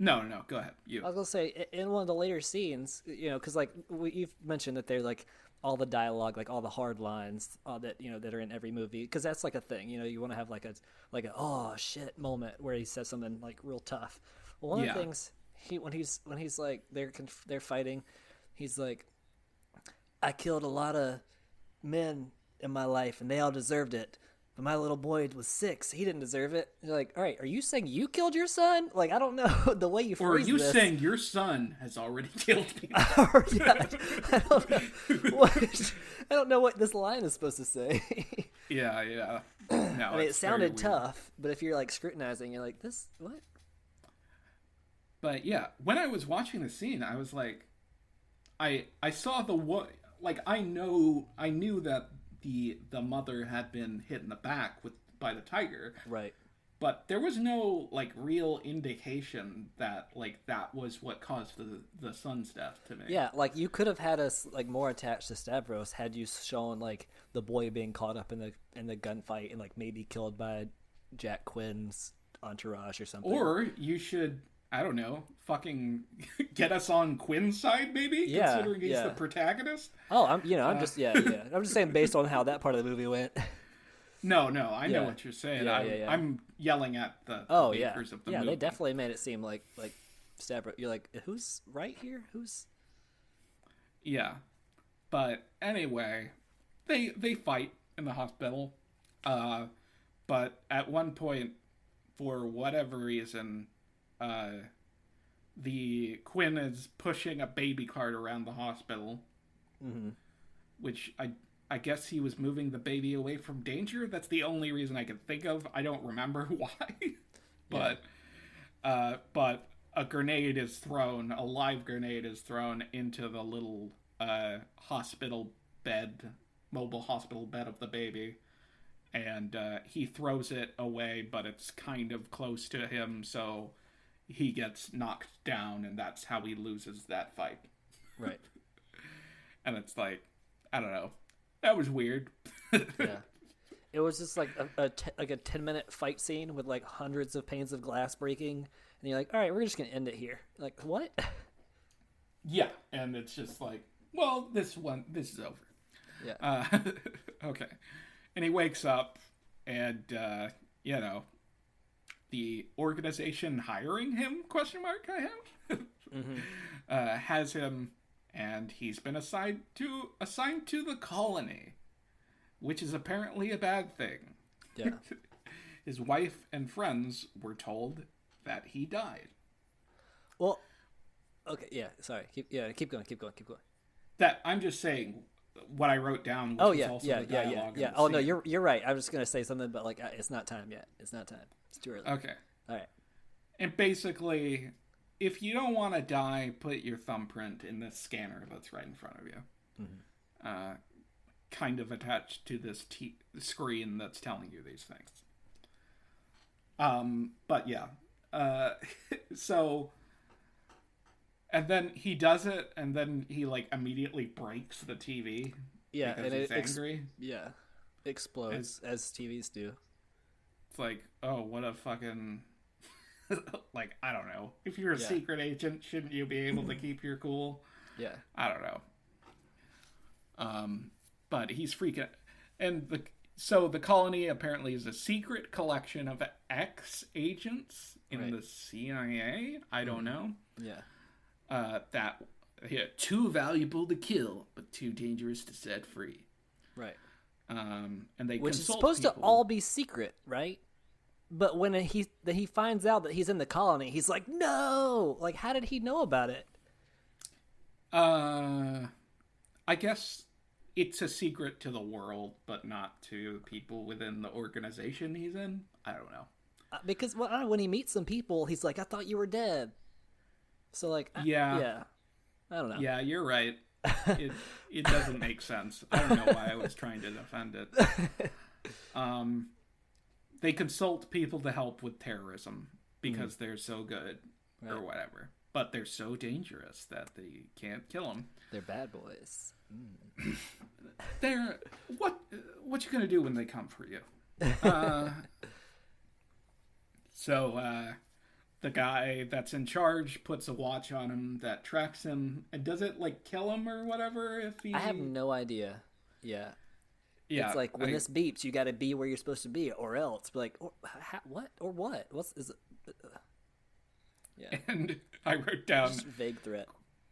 Speaker 2: No, go ahead. You.
Speaker 3: I was gonna say, in one of the later scenes, because like you've mentioned that they're like all the dialogue, like all the hard lines that that are in every movie, because that's like a thing. You want to have like a oh shit moment where he says something like real tough. Well, one of the things when he's like they're fighting, he's like, I killed a lot of men in my life and they all deserved it. But my little boy was 6. He didn't deserve it. You're like, all right, are you saying you killed your son? Like, I don't know the way you phrase this.
Speaker 2: Or are you saying your son has already killed people?
Speaker 3: I don't know what this line is supposed to say.
Speaker 2: Yeah. No,
Speaker 3: I mean, it sounded tough, but if you're like scrutinizing, you're like, this, what?
Speaker 2: But yeah, when I was watching the scene, I was like, I saw I knew that the mother had been hit in the back by the tiger.
Speaker 3: Right.
Speaker 2: But there was no like real indication that like that was what caused the son's death to me.
Speaker 3: Yeah, like you could have had us like more attached to Stavros had you shown like the boy being caught up in the gunfight and like maybe killed by Jack Quinn's entourage or something.
Speaker 2: Or you should, I don't know, fucking get us on Quinn's side, maybe? Yeah, considering he's the protagonist.
Speaker 3: Oh, I'm just I'm just saying based on how that part of the movie went.
Speaker 2: No, I know what you're saying. I'm yelling at the makers of the movie.
Speaker 3: Yeah, they definitely made it seem like Stavros. You're like, who's right here? Who's?
Speaker 2: Yeah, but anyway, they fight in the hospital, but at one point, for whatever reason, the Quinn is pushing a baby cart around the hospital, which I guess he was moving the baby away from danger. That's the only reason I can think of. I don't remember why, but a grenade is thrown, a live grenade is thrown into the little mobile hospital bed of the baby, and he throws it away, but it's kind of close to him, so he gets knocked down, and that's how he loses that fight.
Speaker 3: Right.
Speaker 2: And it's like, I don't know. That was weird.
Speaker 3: Yeah. It was just like a 10-minute fight scene with like hundreds of panes of glass breaking, and you're like, all right, we're just gonna end it here. Like, what?
Speaker 2: Yeah, and it's just like, well, this is over.
Speaker 3: Yeah.
Speaker 2: Okay. And he wakes up, and the organization hiring him, ? I have, has him, and he's been assigned to the colony, which is apparently a bad thing.
Speaker 3: Yeah.
Speaker 2: His wife and friends were told that he died.
Speaker 3: Well, okay, yeah, sorry. Keep going.
Speaker 2: That I'm just saying what I wrote down. Which was also the dialogue
Speaker 3: yeah. Oh no, you're right. I was just gonna say something, but like it's not time yet. It's not time. It's too early.
Speaker 2: Okay.
Speaker 3: All right.
Speaker 2: And basically, if you don't want to die, put your thumbprint in this scanner that's right in front of you. Kind of attached to this screen that's telling you these things. But yeah. So, and then he does it, and then he like immediately breaks the TV.
Speaker 3: Yeah,
Speaker 2: because
Speaker 3: and
Speaker 2: he's angry.
Speaker 3: Explodes as TVs do.
Speaker 2: It's like, oh, what a fucking like, I don't know. If you're a secret agent, shouldn't you be able to keep your cool?
Speaker 3: Yeah,
Speaker 2: I don't know. But he's freaking, and so the colony apparently is a secret collection of ex-agents in the CIA. I don't know.
Speaker 3: Yeah.
Speaker 2: That too valuable to kill, but too dangerous to set free.
Speaker 3: Right.
Speaker 2: And they
Speaker 3: which is
Speaker 2: consult
Speaker 3: supposed
Speaker 2: people.
Speaker 3: to all be secret, right? But when he finds out that he's in the colony, he's like, no! Like, how did he know about it?
Speaker 2: I guess it's a secret to the world, but not to people within the organization he's in. I don't know.
Speaker 3: Because when he meets some people, he's like, I thought you were dead. So, like,
Speaker 2: yeah.
Speaker 3: I don't know.
Speaker 2: Yeah, you're right. It doesn't make sense. I don't know why I was trying to defend it. They consult people to help with terrorism because they're so good or whatever. But they're so dangerous that they can't kill them.
Speaker 3: They're bad boys.
Speaker 2: They're what you gonna do when they come for you? So the guy that's in charge puts a watch on him that tracks him, and does it like kill him or whatever if he?
Speaker 3: I have no idea. Yeah.
Speaker 2: Yeah,
Speaker 3: it's like when this beeps, you got to be where you're supposed to be, or else. Like, what or what? Is it? Yeah.
Speaker 2: And I wrote down
Speaker 3: just vague threat.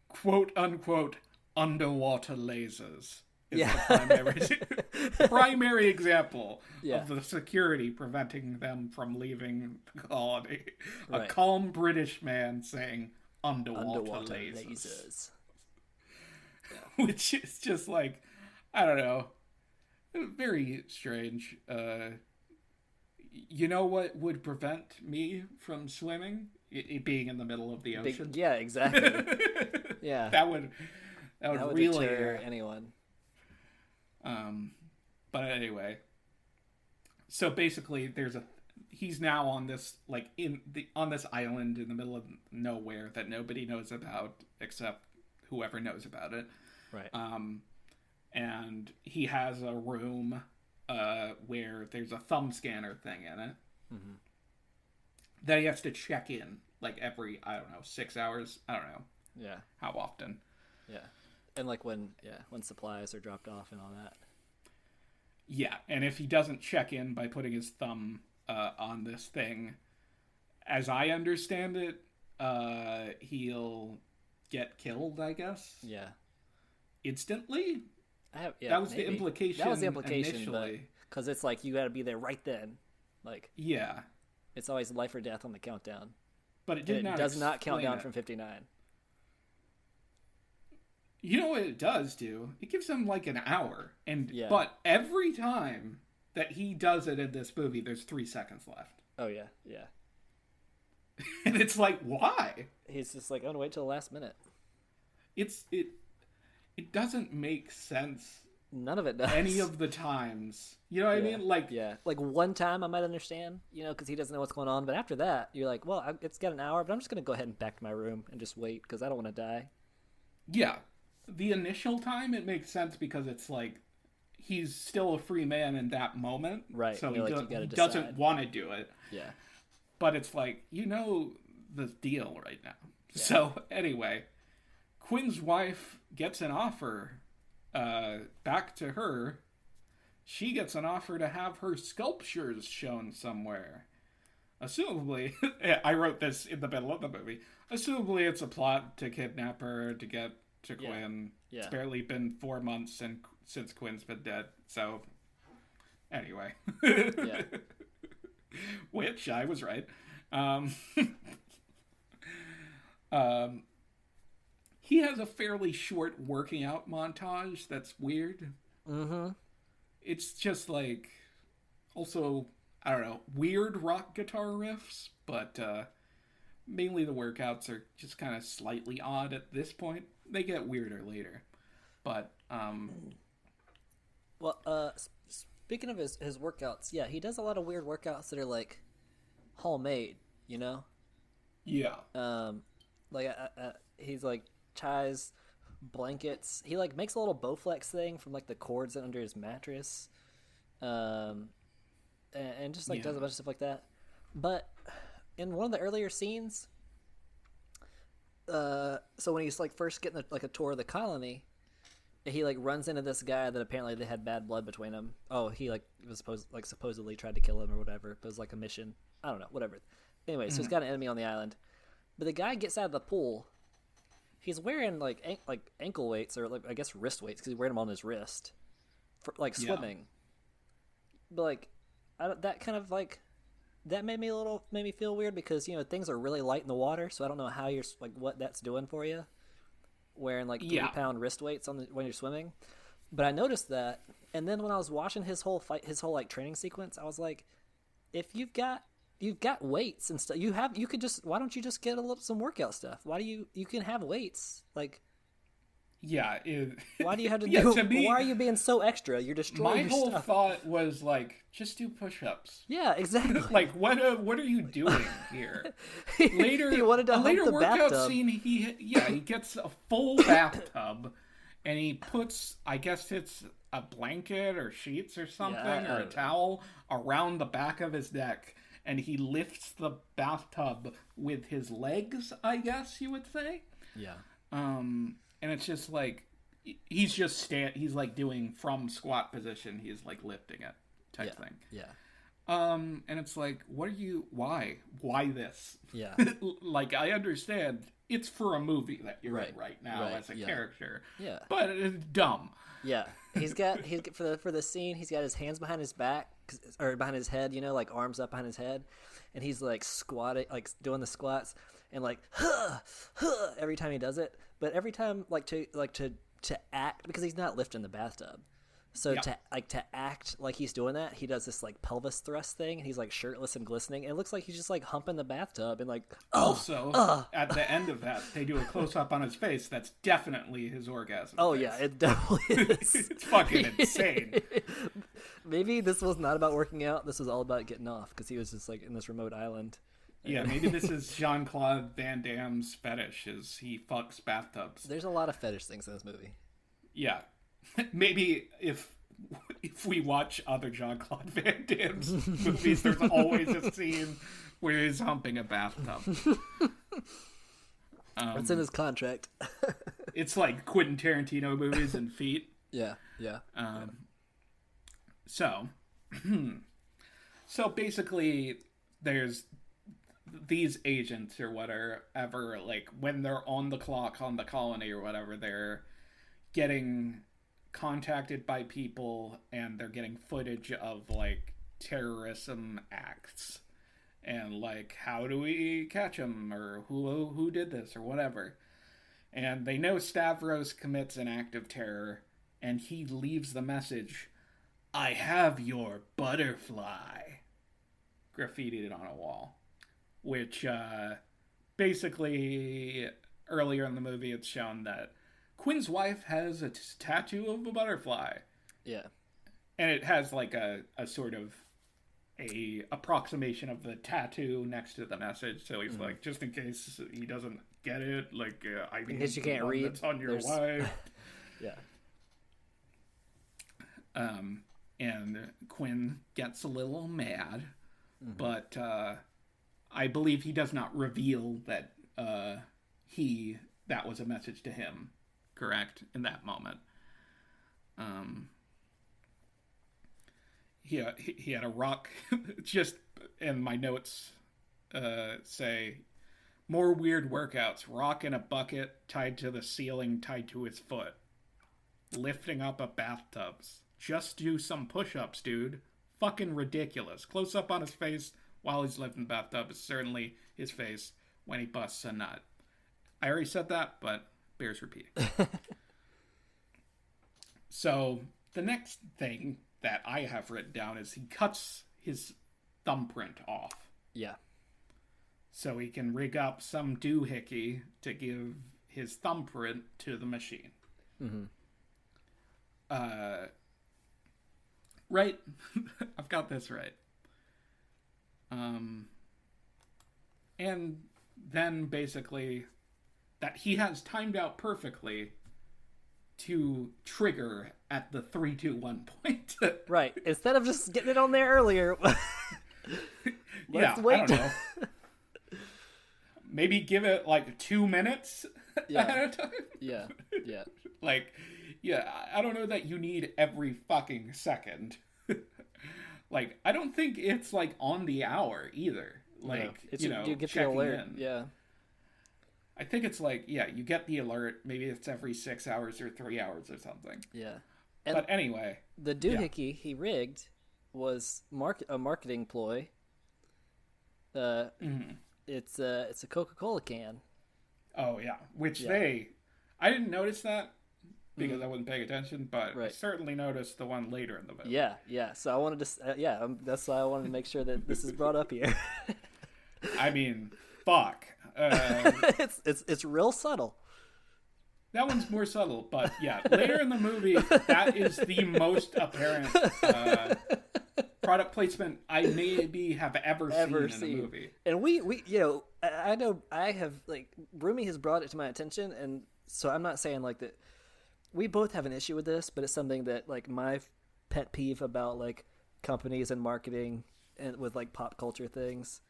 Speaker 2: "quote unquote" underwater lasers. Is the primary example of the security preventing them from leaving the colony. A calm British man saying underwater lasers. Yeah. Which is just like, I don't know, very strange. You know what would prevent me from swimming? It being in the middle of the ocean.
Speaker 3: Yeah, exactly. Yeah.
Speaker 2: That would really
Speaker 3: deter anyone.
Speaker 2: But anyway, so basically he's now on this, like, on this island in the middle of nowhere that nobody knows about except whoever knows about it.
Speaker 3: Right.
Speaker 2: And he has a room, where there's a thumb scanner thing in it. Mm-hmm. That he has to check in, like, every, 6 hours. I don't know.
Speaker 3: Yeah.
Speaker 2: How often.
Speaker 3: Yeah. And like when supplies are dropped off and all that.
Speaker 2: Yeah, and if he doesn't check in by putting his thumb on this thing, as I understand it, he'll get killed, I guess.
Speaker 3: Yeah.
Speaker 2: Instantly?
Speaker 3: That
Speaker 2: was the implication.
Speaker 3: That was the implication,
Speaker 2: initially.
Speaker 3: Because it's like you got to be there right then. Like,
Speaker 2: yeah,
Speaker 3: it's always life or death on the countdown.
Speaker 2: but it did not.
Speaker 3: It does not count down
Speaker 2: it.
Speaker 3: from 59.
Speaker 2: You know what it does do? It gives him like an hour,
Speaker 3: Yeah.
Speaker 2: But every time that he does it in this movie, there's 3 seconds left.
Speaker 3: Oh yeah, yeah.
Speaker 2: And it's like, why?
Speaker 3: He's just like, I'm gonna wait till the last minute.
Speaker 2: It doesn't make sense.
Speaker 3: None of it does.
Speaker 2: Any of the times. You know what I mean? Like,
Speaker 3: yeah. Like one time I might understand, because he doesn't know what's going on. But after that, you're like, well, it's got an hour, but I'm just going to go ahead and back to my room and just wait because I don't want to die.
Speaker 2: Yeah. The initial time, it makes sense because it's like, he's still a free man in that moment.
Speaker 3: Right.
Speaker 2: So
Speaker 3: he
Speaker 2: doesn't want to do it.
Speaker 3: Yeah.
Speaker 2: But it's like, the deal right now. Yeah. So, anyway, Quinn's wife gets an offer back to her. She gets an offer to have her sculptures shown somewhere. Assumably, I wrote this in the middle of the movie. Assumably, it's a plot to kidnap her to get to Quinn.
Speaker 3: Yeah.
Speaker 2: It's barely been 4 months since Quinn's been dead. So, anyway.
Speaker 3: Yeah.
Speaker 2: Which, I was right. He has a fairly short working out montage that's weird.
Speaker 3: Mm-hmm.
Speaker 2: It's just like, also, I don't know, weird rock guitar riffs, but mainly the workouts are just kind of slightly odd at this point. They get weirder later. But,
Speaker 3: Well, speaking of his workouts, yeah, he does a lot of weird workouts that are like homemade,
Speaker 2: Yeah.
Speaker 3: He's like ties blankets. He like makes a little Bowflex thing from like the cords under his mattress, and just like does a bunch of stuff like that. But in one of the earlier scenes, so when he's like first getting like a tour of the colony, he like runs into this guy that apparently they had bad blood between them. Oh, he like was supposedly tried to kill him or whatever. But it was like a mission. I don't know, whatever. Anyway, so he's got an enemy on the island, but the guy gets out of the pool. He's wearing like ankle weights or like I guess wrist weights because he's wearing them on his wrist for like swimming. But like that kind of like that made me feel weird because things are really light in the water, so I don't know how you're like what that's doing for you. Wearing like 3-pound wrist weights when you're swimming. But I noticed that, and then when I was watching his whole like training sequence, I was like, if you've got weights and stuff, why don't you just get some workout stuff? Why do you can have weights like? Yeah. Why do you have to do? Me, why are you being so extra? You're destroying your stuff.
Speaker 2: My whole thought was like, just do push-ups.
Speaker 3: Yeah, exactly.
Speaker 2: Like, what are you doing here? Later,
Speaker 3: he wanted to
Speaker 2: a later
Speaker 3: the
Speaker 2: workout
Speaker 3: bathtub.
Speaker 2: scene. He gets a full bathtub, and he puts, I guess it's a blanket or sheets or something or a towel around the back of his neck, and he lifts the bathtub with his legs. I guess you would say.
Speaker 3: Yeah.
Speaker 2: And it's just like, he's like doing from squat position, he's like lifting it type thing.
Speaker 3: Yeah.
Speaker 2: And it's like, why this?
Speaker 3: Yeah.
Speaker 2: Like, I understand it's for a movie that you're in right now as a character.
Speaker 3: Yeah.
Speaker 2: But it's dumb.
Speaker 3: Yeah. He's got for the scene, he's got his hands behind his back or behind his head, like arms up behind his head, and he's like squatting, like doing the squats and like every time he does it. But every time to act, because he's not lifting the bathtub. So to act like he's doing that, he does this like pelvis thrust thing, and he's like shirtless and glistening. And it looks like he's just like humping the bathtub and like.
Speaker 2: At the end of that, they do a close up on his face. That's definitely his orgasm.
Speaker 3: Oh
Speaker 2: face.
Speaker 3: Yeah, it definitely is.
Speaker 2: It's fucking insane.
Speaker 3: Maybe this was not about working out. This was all about getting off because he was just like in this remote island.
Speaker 2: Yeah, maybe this is Jean-Claude Van Damme's fetish, is he fucks bathtubs.
Speaker 3: There's a lot of fetish things in this movie.
Speaker 2: Yeah. Maybe if we watch other Jean-Claude Van Damme's movies, there's always a scene where he's humping a bathtub.
Speaker 3: It's in his contract.
Speaker 2: It's like Quentin Tarantino movies and feet.
Speaker 3: Yeah.
Speaker 2: So basically, there's these agents or whatever, like when they're on the clock on the colony or whatever, they're getting contacted by people and they're getting footage of like terrorism acts and like, how do we catch him, or who did this, or whatever. And they know Stavros commits an act of terror, and he leaves the message, "I have your butterfly," graffitied on a wall. Which, basically, earlier in the movie, it's shown that Quinn's wife has a tattoo of a butterfly.
Speaker 3: Yeah.
Speaker 2: And it has like a sort of a approximation of the tattoo next to the message. So he's like, just in case he doesn't get it, like, I mean,
Speaker 3: because you can't read,
Speaker 2: that's on your wife.
Speaker 3: Yeah.
Speaker 2: And Quinn gets a little mad, but I believe he does not reveal that that was a message to him, correct, in that moment. He had a rock, just in my notes say, more weird workouts, rock in a bucket tied to the ceiling, tied to his foot, lifting up a bathtubs. Just do some push-ups, dude. Fucking ridiculous. Close up on his face while he's lifting the bathtub is certainly his face when he busts a nut. I already said that, but bears repeating. So, the next thing that I have written down is he cuts his thumbprint off.
Speaker 3: Yeah.
Speaker 2: So he can rig up some doohickey to give his thumbprint to the machine. Right? I've got this right. And then basically that he has timed out perfectly to trigger at the 3-2-1 point.
Speaker 3: Right. Instead of just getting it on there earlier. Let's wait.
Speaker 2: I don't know. Maybe give it like 2 minutes ahead of time.
Speaker 3: Yeah.
Speaker 2: Like, yeah, I don't know that you need every fucking second. Like, I don't think it's like on the hour either. Like,
Speaker 3: you get the alert. In. Yeah.
Speaker 2: I think it's like, you get the alert. Maybe it's every 6 hours or 3 hours or something.
Speaker 3: Yeah.
Speaker 2: And but anyway.
Speaker 3: The doohickey he rigged was a marketing ploy. It's a Coca-Cola can.
Speaker 2: Oh, yeah. Which I didn't notice that because I wasn't paying attention, but I certainly noticed the one later in the movie.
Speaker 3: Yeah. So I wanted to, that's why I wanted to make sure that this is brought up here.
Speaker 2: I mean, fuck.
Speaker 3: It's real subtle.
Speaker 2: That one's more subtle, but later in the movie, that is the most apparent product placement I maybe have ever seen in a movie.
Speaker 3: And we I know I have, like, Broomy has brought it to my attention, and so I'm not saying like that we both have an issue with this, but it's something that, like, my pet peeve about, like, companies and marketing and with, like, pop culture things.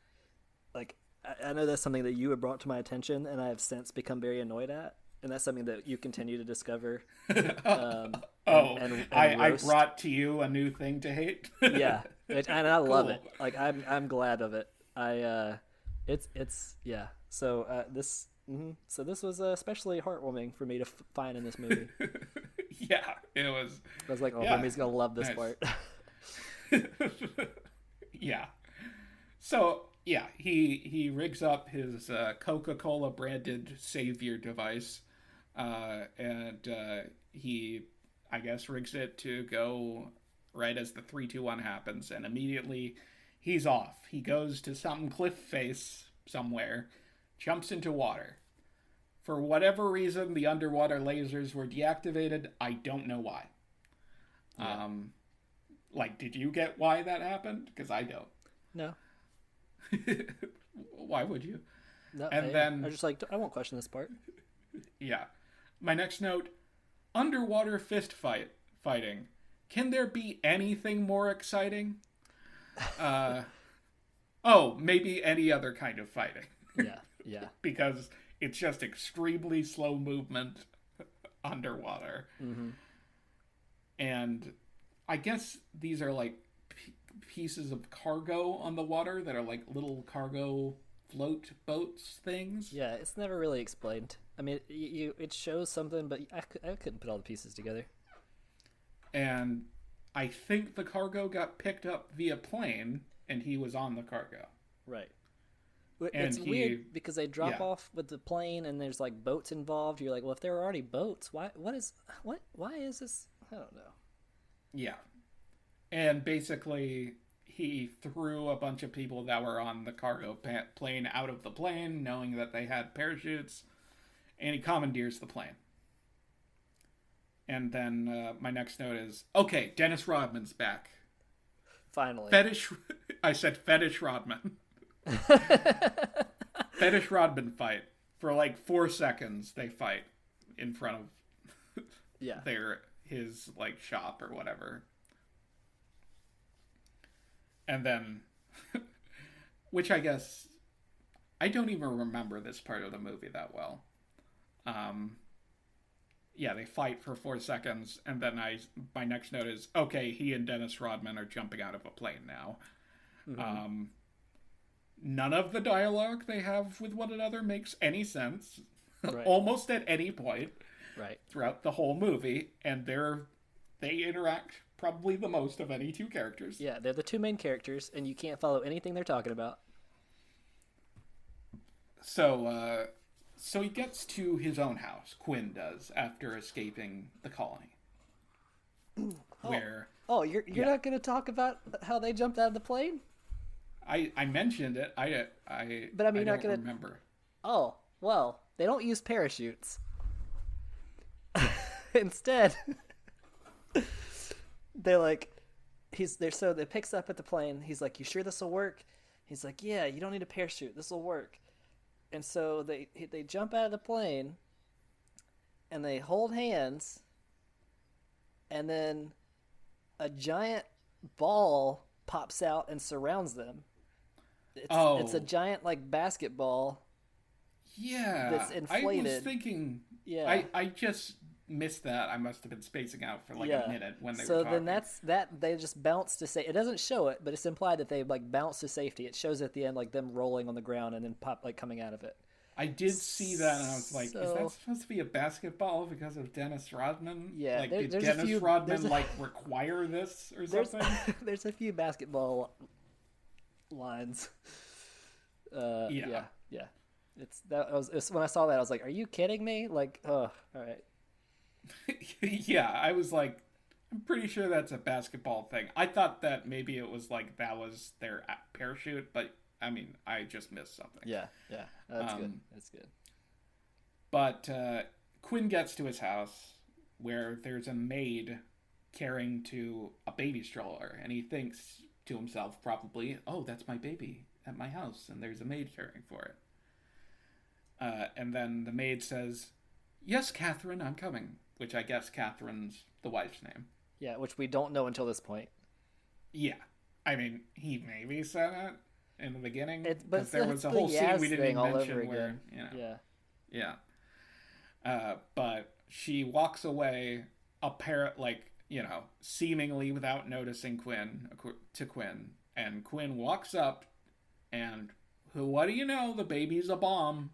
Speaker 3: Like, I know that's something that you have brought to my attention, and I have since become very annoyed at, and that's something that you continue to discover.
Speaker 2: I brought to you a new thing to hate.
Speaker 3: Yeah, and I love it. Like, I'm glad of it. So this was especially heartwarming for me to find in this movie.
Speaker 2: Yeah, it was.
Speaker 3: I was like, Rummy's gonna love this part.
Speaker 2: Yeah. So he rigs up his Coca-Cola branded savior device, and he, I guess, rigs it to go right as the 3-2-1 happens, and immediately he's off. He goes to some cliff face somewhere, jumps into water. For whatever reason, the underwater lasers were deactivated. I don't know why. Yeah. Like, did you get why that happened? Because I don't.
Speaker 3: No.
Speaker 2: Why would you?
Speaker 3: No,
Speaker 2: and then
Speaker 3: I'm just like, I won't question this part.
Speaker 2: Yeah. My next note: underwater fighting. Can there be anything more exciting? Maybe any other kind of fighting.
Speaker 3: Yeah.
Speaker 2: Because it's just extremely slow movement underwater. Mm-hmm. And I guess these are like pieces of cargo on the water that are like little cargo float boats things.
Speaker 3: Yeah, it's never really explained. I mean, it shows something, but I couldn't put all the pieces together.
Speaker 2: And I think the cargo got picked up via plane, and he was on the cargo.
Speaker 3: Right.
Speaker 2: And
Speaker 3: It's weird because they drop off with the plane and there's like boats involved. You're like, well, if there were already boats, why is this? I don't know.
Speaker 2: Yeah. And basically, he threw a bunch of people that were on the cargo plane out of the plane, knowing that they had parachutes, and he commandeers the plane. And then my next note is, okay, Dennis Rodman's back.
Speaker 3: Finally.
Speaker 2: I said fetish Rodman. Fetish Rodman fight. For like 4 seconds, they fight in front of his like shop or whatever. And then, which I guess, I don't even remember this part of the movie that well. Yeah, they fight for 4 seconds, and then my next note is, okay, he and Dennis Rodman are jumping out of a plane now. Mm-hmm. None of the dialogue they have with one another makes any sense, right. Almost at any point throughout the whole movie, and they interact probably the most of any two characters.
Speaker 3: Yeah, they're the two main characters, and you can't follow anything they're talking about.
Speaker 2: So he gets to his own house, Quinn does, after escaping the colony.
Speaker 3: You're not going to talk about how they jumped out of the plane?
Speaker 2: I mentioned it.
Speaker 3: But I mean,
Speaker 2: I don't remember.
Speaker 3: Oh, well, they don't use parachutes. Instead, they're like, so they picks up at the plane. He's like, "You sure this will work?" He's like, "Yeah, you don't need a parachute. This will work." And so they jump out of the plane, and they hold hands, and then a giant ball pops out and surrounds them. It's a giant like basketball.
Speaker 2: Yeah,
Speaker 3: that's inflated.
Speaker 2: I was thinking. Yeah, I just missed that. I must have been spacing out for like a minute when they were talking.
Speaker 3: So then they just bounce to safety. It doesn't show it, but it's implied that they like bounce to safety. It shows at the end like them rolling on the ground and then pop like coming out of it.
Speaker 2: I did see that, and I was like, is that supposed to be a basketball because of Dennis Rodman?
Speaker 3: Yeah,
Speaker 2: like, did Dennis Rodman require this or something?
Speaker 3: There's a few basketball lines. Yeah. It's when I saw that, I was like, are you kidding me? Like, oh, all right.
Speaker 2: Yeah, I was like, I'm pretty sure that's a basketball thing. I thought that maybe it was like that was their parachute, but I mean, I just missed something.
Speaker 3: Yeah, that's good. That's good.
Speaker 2: But Quinn gets to his house where there's a maid carrying to a baby stroller, and he thinks to himself probably, oh, that's my baby at my house, and there's a maid caring for it. And then the maid says, yes, Catherine, I'm coming, which I guess Catherine's the wife's name.
Speaker 3: Yeah, which we don't know until this point.
Speaker 2: Yeah. I mean, he maybe said it in the beginning, but there was a whole scene we didn't even mention where, but she walks away, seemingly without noticing Quinn, and Quinn walks up, and what do you know? The baby's a bomb.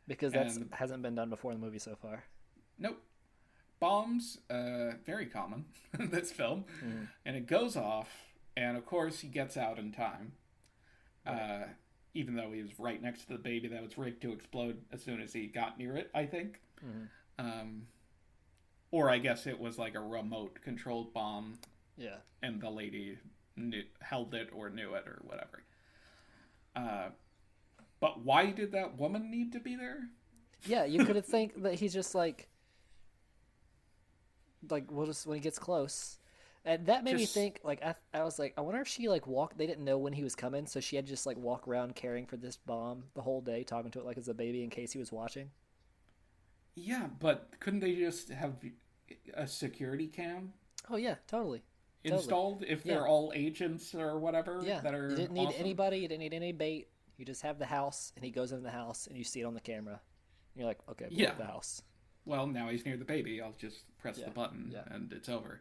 Speaker 3: Because that hasn't been done before in the movie so far.
Speaker 2: Nope. Bombs, very common in this film. Mm-hmm. And it goes off, and of course he gets out in time. Right. Even though he was right next to the baby that was rigged to explode as soon as he got near it, I think. Mm-hmm. Or I guess it was like a remote-controlled bomb. Yeah. And the lady held it or knew it or whatever. But why did that woman need to be there?
Speaker 3: Yeah, you could think that he's just like we'll just when he gets close. And that made me think, like, I was like, I wonder if she, like, they didn't know when he was coming, so she had to just, like, walk around caring for this bomb the whole day, talking to it like it's a baby in case he was watching.
Speaker 2: Yeah, but couldn't they just have a security cam?
Speaker 3: Oh, yeah, totally.
Speaker 2: Installed if they're all agents or whatever that are
Speaker 3: you didn't need
Speaker 2: awesome.
Speaker 3: Anybody, you didn't need any bait. You just have the house, and he goes into the house, and you see it on the camera. And you're like, okay, blow up the house.
Speaker 2: Well, now he's near the baby. I'll just press the button, and it's over.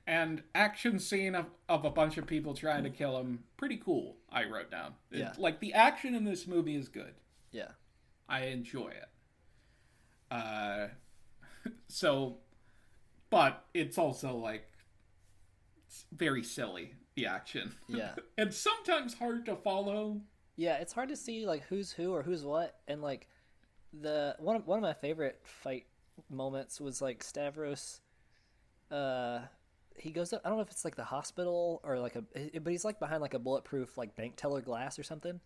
Speaker 2: And action scene of a bunch of people trying to kill him. Pretty cool, I wrote down. Like, the action in this movie is good. Yeah. I enjoy it. But it's also, like, it's very silly. the action.
Speaker 3: Yeah.
Speaker 2: And sometimes hard to follow.
Speaker 3: Yeah, it's hard to see like who's who or who's what, and like the one of my favorite fight moments was like Stavros. He goes up. I don't know if it's like the hospital or like but he's like behind like a bulletproof like bank teller glass or something.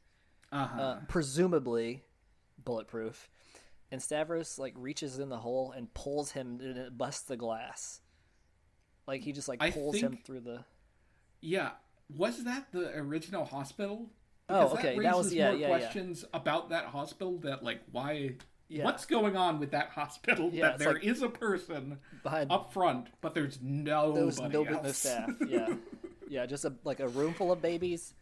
Speaker 3: Presumably bulletproof. And Stavros like reaches in the hole and pulls him, and it busts the glass. Like he just like pulls him through the.
Speaker 2: Yeah, was that the original hospital?
Speaker 3: Because okay, that was
Speaker 2: more questions about that hospital. That like why. Yeah. What's going on with that hospital? Yeah, that there is a person up front, but there's nobody else.
Speaker 3: No staff. Yeah, yeah, just a room full of babies.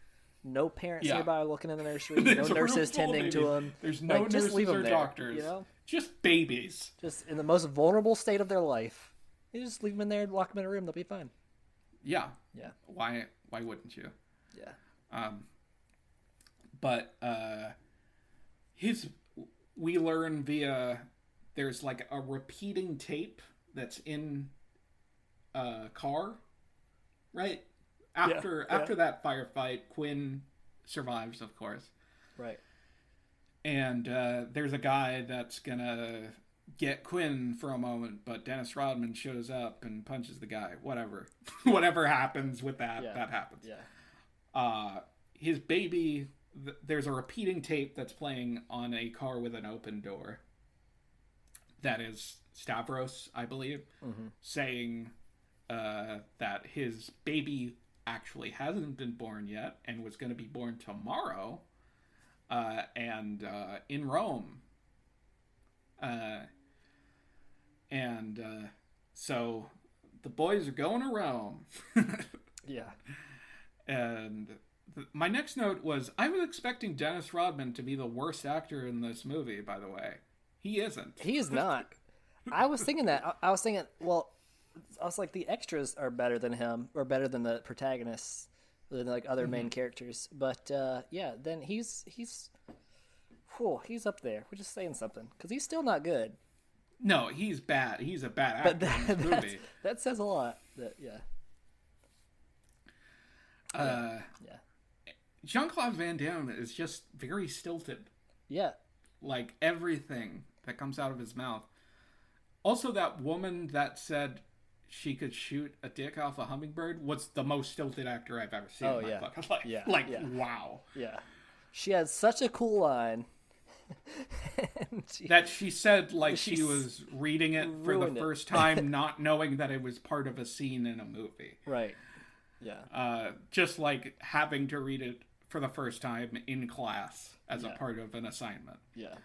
Speaker 3: No parents nearby looking in the nursery. No nurses tending to them.
Speaker 2: There's no nurses
Speaker 3: just leave them
Speaker 2: or
Speaker 3: there,
Speaker 2: doctors.
Speaker 3: You know?
Speaker 2: Just babies.
Speaker 3: Just in the most vulnerable state of their life. You just leave them in there and lock them in a room. They'll be fine.
Speaker 2: Yeah.
Speaker 3: Yeah.
Speaker 2: Why wouldn't you?
Speaker 3: Yeah.
Speaker 2: But we learn via there's like a repeating tape that's in a car, right? After that firefight, Quinn survives, of course.
Speaker 3: Right.
Speaker 2: And there's a guy that's gonna get Quinn for a moment, but Dennis Rodman shows up and punches the guy. Whatever. Whatever happens with that, that happens.
Speaker 3: Yeah.
Speaker 2: His baby, there's a repeating tape that's playing on a car with an open door. That is Stavros, I believe, saying that his baby actually hasn't been born yet and was going to be born tomorrow and in Rome. So the boys are going to Rome.
Speaker 3: Yeah.
Speaker 2: And my next note was, I was expecting Dennis Rodman to be the worst actor in this movie, by the way. He isn't.
Speaker 3: He is not. I was thinking that. I was thinking, well, I was like, the extras are better than him, or better than the protagonists, than like other main characters. But then he's up there. We're just saying something, because he's still not good.
Speaker 2: No, he's bad. He's a bad actor in this movie.
Speaker 3: That says a lot.
Speaker 2: Jean-Claude Van Damme is just very stilted.
Speaker 3: Yeah.
Speaker 2: Like everything that comes out of his mouth. Also, that woman that said she could shoot a dick off a hummingbird was the most stilted actor I've ever seen. In my fucking life. Wow.
Speaker 3: Yeah. She had such a cool line.
Speaker 2: That she said like she was reading it for the first time, not knowing that it was part of a scene in a movie.
Speaker 3: Right. Yeah.
Speaker 2: Just like having to read it for the first time in class as a part of an assignment.
Speaker 3: Yeah.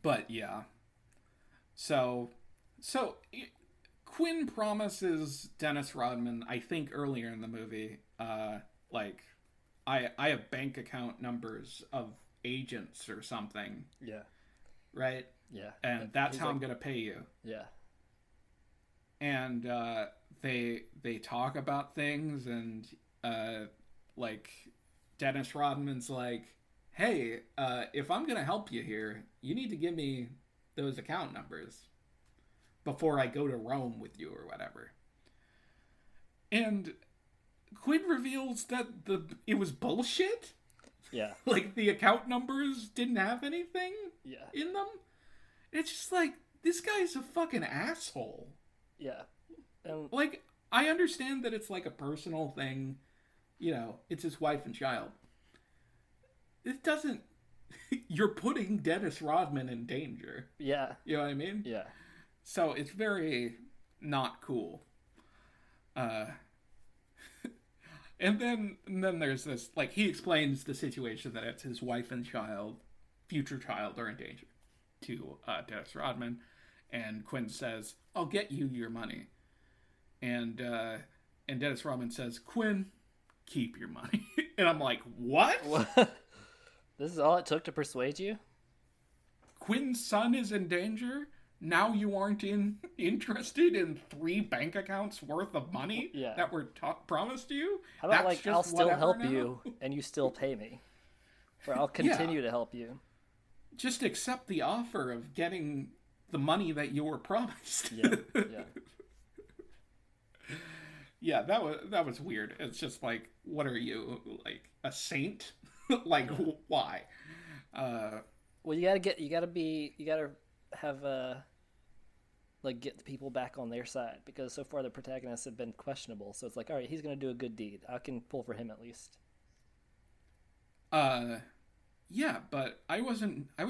Speaker 2: But yeah. So Quinn promises Dennis Rodman, I think earlier in the movie, like, I have bank account numbers of agents or something.
Speaker 3: Yeah.
Speaker 2: Right?
Speaker 3: Yeah.
Speaker 2: And that's how I'm going to pay you.
Speaker 3: Yeah.
Speaker 2: And they talk about things, and like Dennis Rodman's like, hey, if I'm going to help you here, you need to give me those account numbers before I go to Rome with you or whatever. And Quinn reveals that it was bullshit.
Speaker 3: Yeah.
Speaker 2: Like, the account numbers didn't have anything in them. It's just like, this guy's a fucking asshole.
Speaker 3: Yeah.
Speaker 2: Like, I understand that it's like a personal thing. You know, it's his wife and child. It doesn't... You're putting Dennis Rodman in danger.
Speaker 3: Yeah.
Speaker 2: You know what I mean?
Speaker 3: Yeah.
Speaker 2: So it's very not cool. And then there's this, like, he explains the situation that it's his wife and child, future child, are in danger to Dennis Rodman. And Quinn says, I'll get you your money. And Dennis Rodman says, Quinn, keep your money. And I'm like, what?
Speaker 3: This is all it took to persuade you?
Speaker 2: Quinn's son is in danger? Now you aren't interested in 3 bank accounts worth of money that were promised to you?
Speaker 3: How about, like, I'll still help you and you still pay me? Or I'll continue to help you.
Speaker 2: Just accept the offer of getting the money that you were promised.
Speaker 3: Yeah, yeah.
Speaker 2: Yeah, that was weird. It's just like, what are you, like a saint? Like, why?
Speaker 3: Well, you gotta have like get the people back on their side, because so far the protagonists have been questionable. So it's like, all right, he's gonna do a good deed. I can pull for him at least.
Speaker 2: Yeah, but I was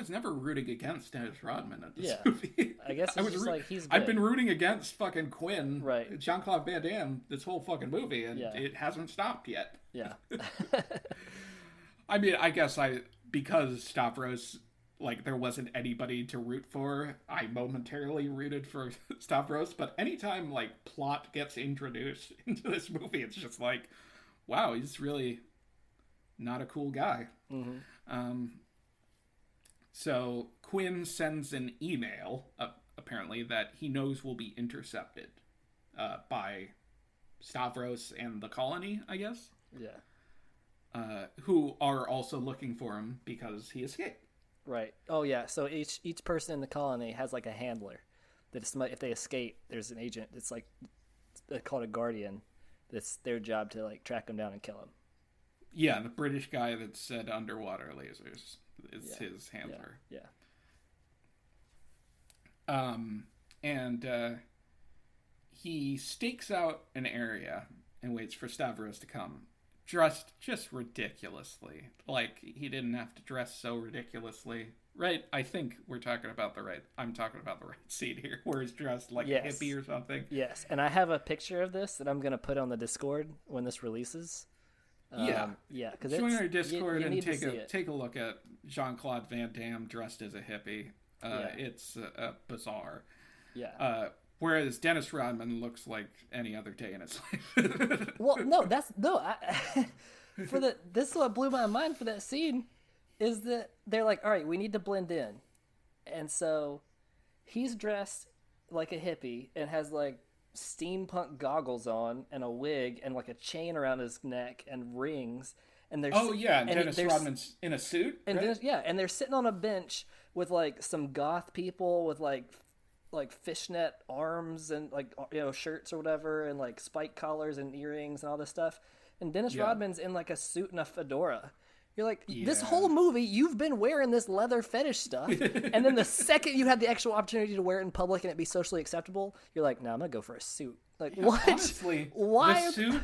Speaker 2: never rooting against Dennis Rodman in this movie.
Speaker 3: I guess it's just like he's good.
Speaker 2: I've been rooting against fucking Quinn,
Speaker 3: right?
Speaker 2: Jean-Claude Van Damme, this whole fucking movie, and it hasn't stopped yet.
Speaker 3: Yeah.
Speaker 2: I mean, I guess because Stavros, like, there wasn't anybody to root for, I momentarily rooted for Stavros, but anytime, like, plot gets introduced into this movie, it's just like, wow, he's really not a cool guy.
Speaker 3: Mm-hmm.
Speaker 2: So Quinn sends an email, apparently, that he knows will be intercepted by Stavros and the colony, I guess.
Speaker 3: Yeah.
Speaker 2: Who are also looking for him because he escaped.
Speaker 3: Right. Oh yeah. So each person in the colony has like a handler. That if they escape, there's an agent. It's like they call it a guardian. That's their job to like track them down and kill them.
Speaker 2: Yeah, the British guy that said underwater lasers is his handler.
Speaker 3: Yeah.
Speaker 2: And he stakes out an area and waits for Stavros to come. Dressed just ridiculously. Like, he didn't have to dress so ridiculously. Right? I think I'm talking about the right scene here, where he's dressed like a hippie or something.
Speaker 3: Yes, and I have a picture of this that I'm going to put on the Discord when this releases. Yeah, because
Speaker 2: join our Discord and
Speaker 3: take
Speaker 2: a look at Jean-Claude Van Damme dressed as a hippie. It's bizarre.
Speaker 3: Yeah.
Speaker 2: Whereas Dennis Rodman looks like any other day in his life.
Speaker 3: Well, no, this is what blew my mind for that scene, is that they're like, all right, we need to blend in, and so he's dressed like a hippie and has like steampunk goggles on and a wig and like a chain around his neck and rings, and there's
Speaker 2: and Dennis Rodman's in a suit,
Speaker 3: and
Speaker 2: right?
Speaker 3: and they're sitting on a bench with like some goth people with like fishnet arms and like, you know, shirts or whatever, and like spike collars and earrings and all this stuff, and Dennis Rodman's in like a suit and a fedora. You're like, this whole movie you've been wearing this leather fetish stuff, and then the second you had the actual opportunity to wear it in public and it be socially acceptable, you're like, no, I'm gonna go for a suit. Like, what?
Speaker 2: Honestly,
Speaker 3: why
Speaker 2: the suit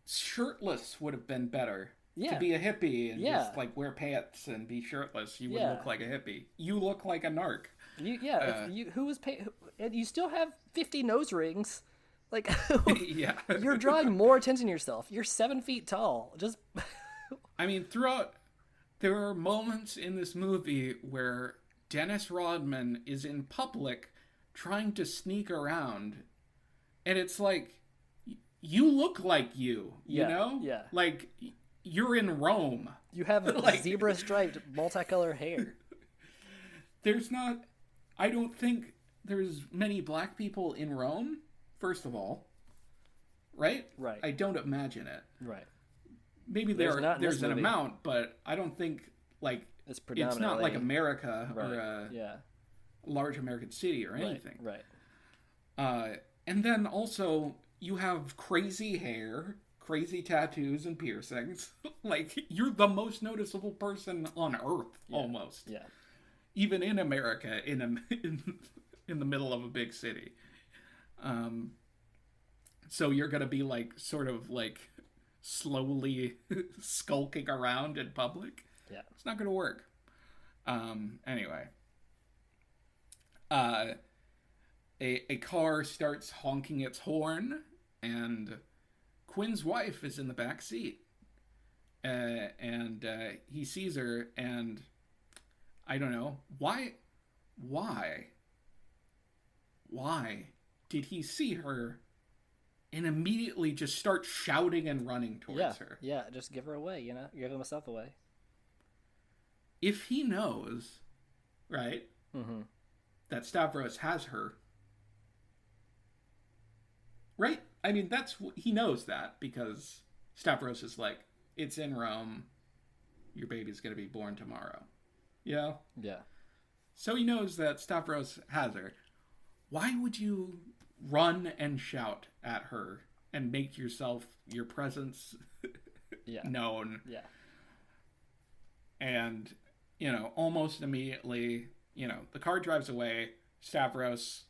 Speaker 2: shirtless would have been better.
Speaker 3: Yeah.
Speaker 2: To be a hippie and just like wear pants and be shirtless, you would look like a hippie. You look like a narc.
Speaker 3: You still have 50 nose rings. Like,
Speaker 2: yeah.
Speaker 3: You're drawing more attention to yourself. You're 7 feet tall. Just,
Speaker 2: I mean, there are moments in this movie where Dennis Rodman is in public trying to sneak around, and it's like, you look like you know?
Speaker 3: Yeah.
Speaker 2: Like, you're in Rome.
Speaker 3: You have like, zebra-striped, multicolored hair.
Speaker 2: I don't think there's many black people in Rome, first of all. Right?
Speaker 3: Right.
Speaker 2: I don't imagine it.
Speaker 3: Right.
Speaker 2: Maybe there's an amount, but I don't think, like, it's not like America or a large American city or anything.
Speaker 3: Right.
Speaker 2: And then also, you have crazy hair, crazy tattoos and piercings. Like, you're the most noticeable person on Earth, almost.
Speaker 3: Yeah.
Speaker 2: Even in America, in the middle of a big city. So you're gonna be like, sort of like, slowly skulking around in public.
Speaker 3: Yeah.
Speaker 2: It's not gonna work. Anyway. A car starts honking its horn, and Quinn's wife is in the back seat. And he sees her, and I don't know. Why did he see her and immediately just start shouting and running towards her?
Speaker 3: Yeah, just give her away, you know? Give himself away.
Speaker 2: If he knows, right, that Stavros has her, right? I mean, he knows that because Stavros is like, it's in Rome, your baby's going to be born tomorrow. Yeah?
Speaker 3: Yeah.
Speaker 2: So he knows that Stavros has her. Why would you run and shout at her and make your presence known?
Speaker 3: Yeah.
Speaker 2: And, almost immediately, the car drives away. Stavros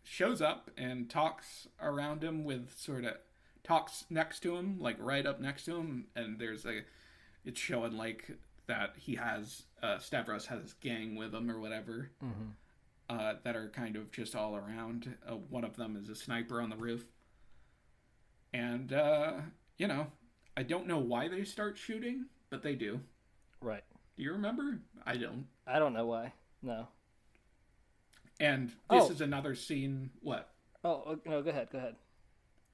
Speaker 2: shows up and talks around him talks next to him, like right up next to him. And it's showing like that Stavros has his gang with him or whatever, that are kind of just all around. One of them is a sniper on the roof. And, I don't know why they start shooting, but they do.
Speaker 3: Right.
Speaker 2: Do you remember? I don't.
Speaker 3: I don't know why. No.
Speaker 2: And this is another scene. What?
Speaker 3: Oh, no, go ahead.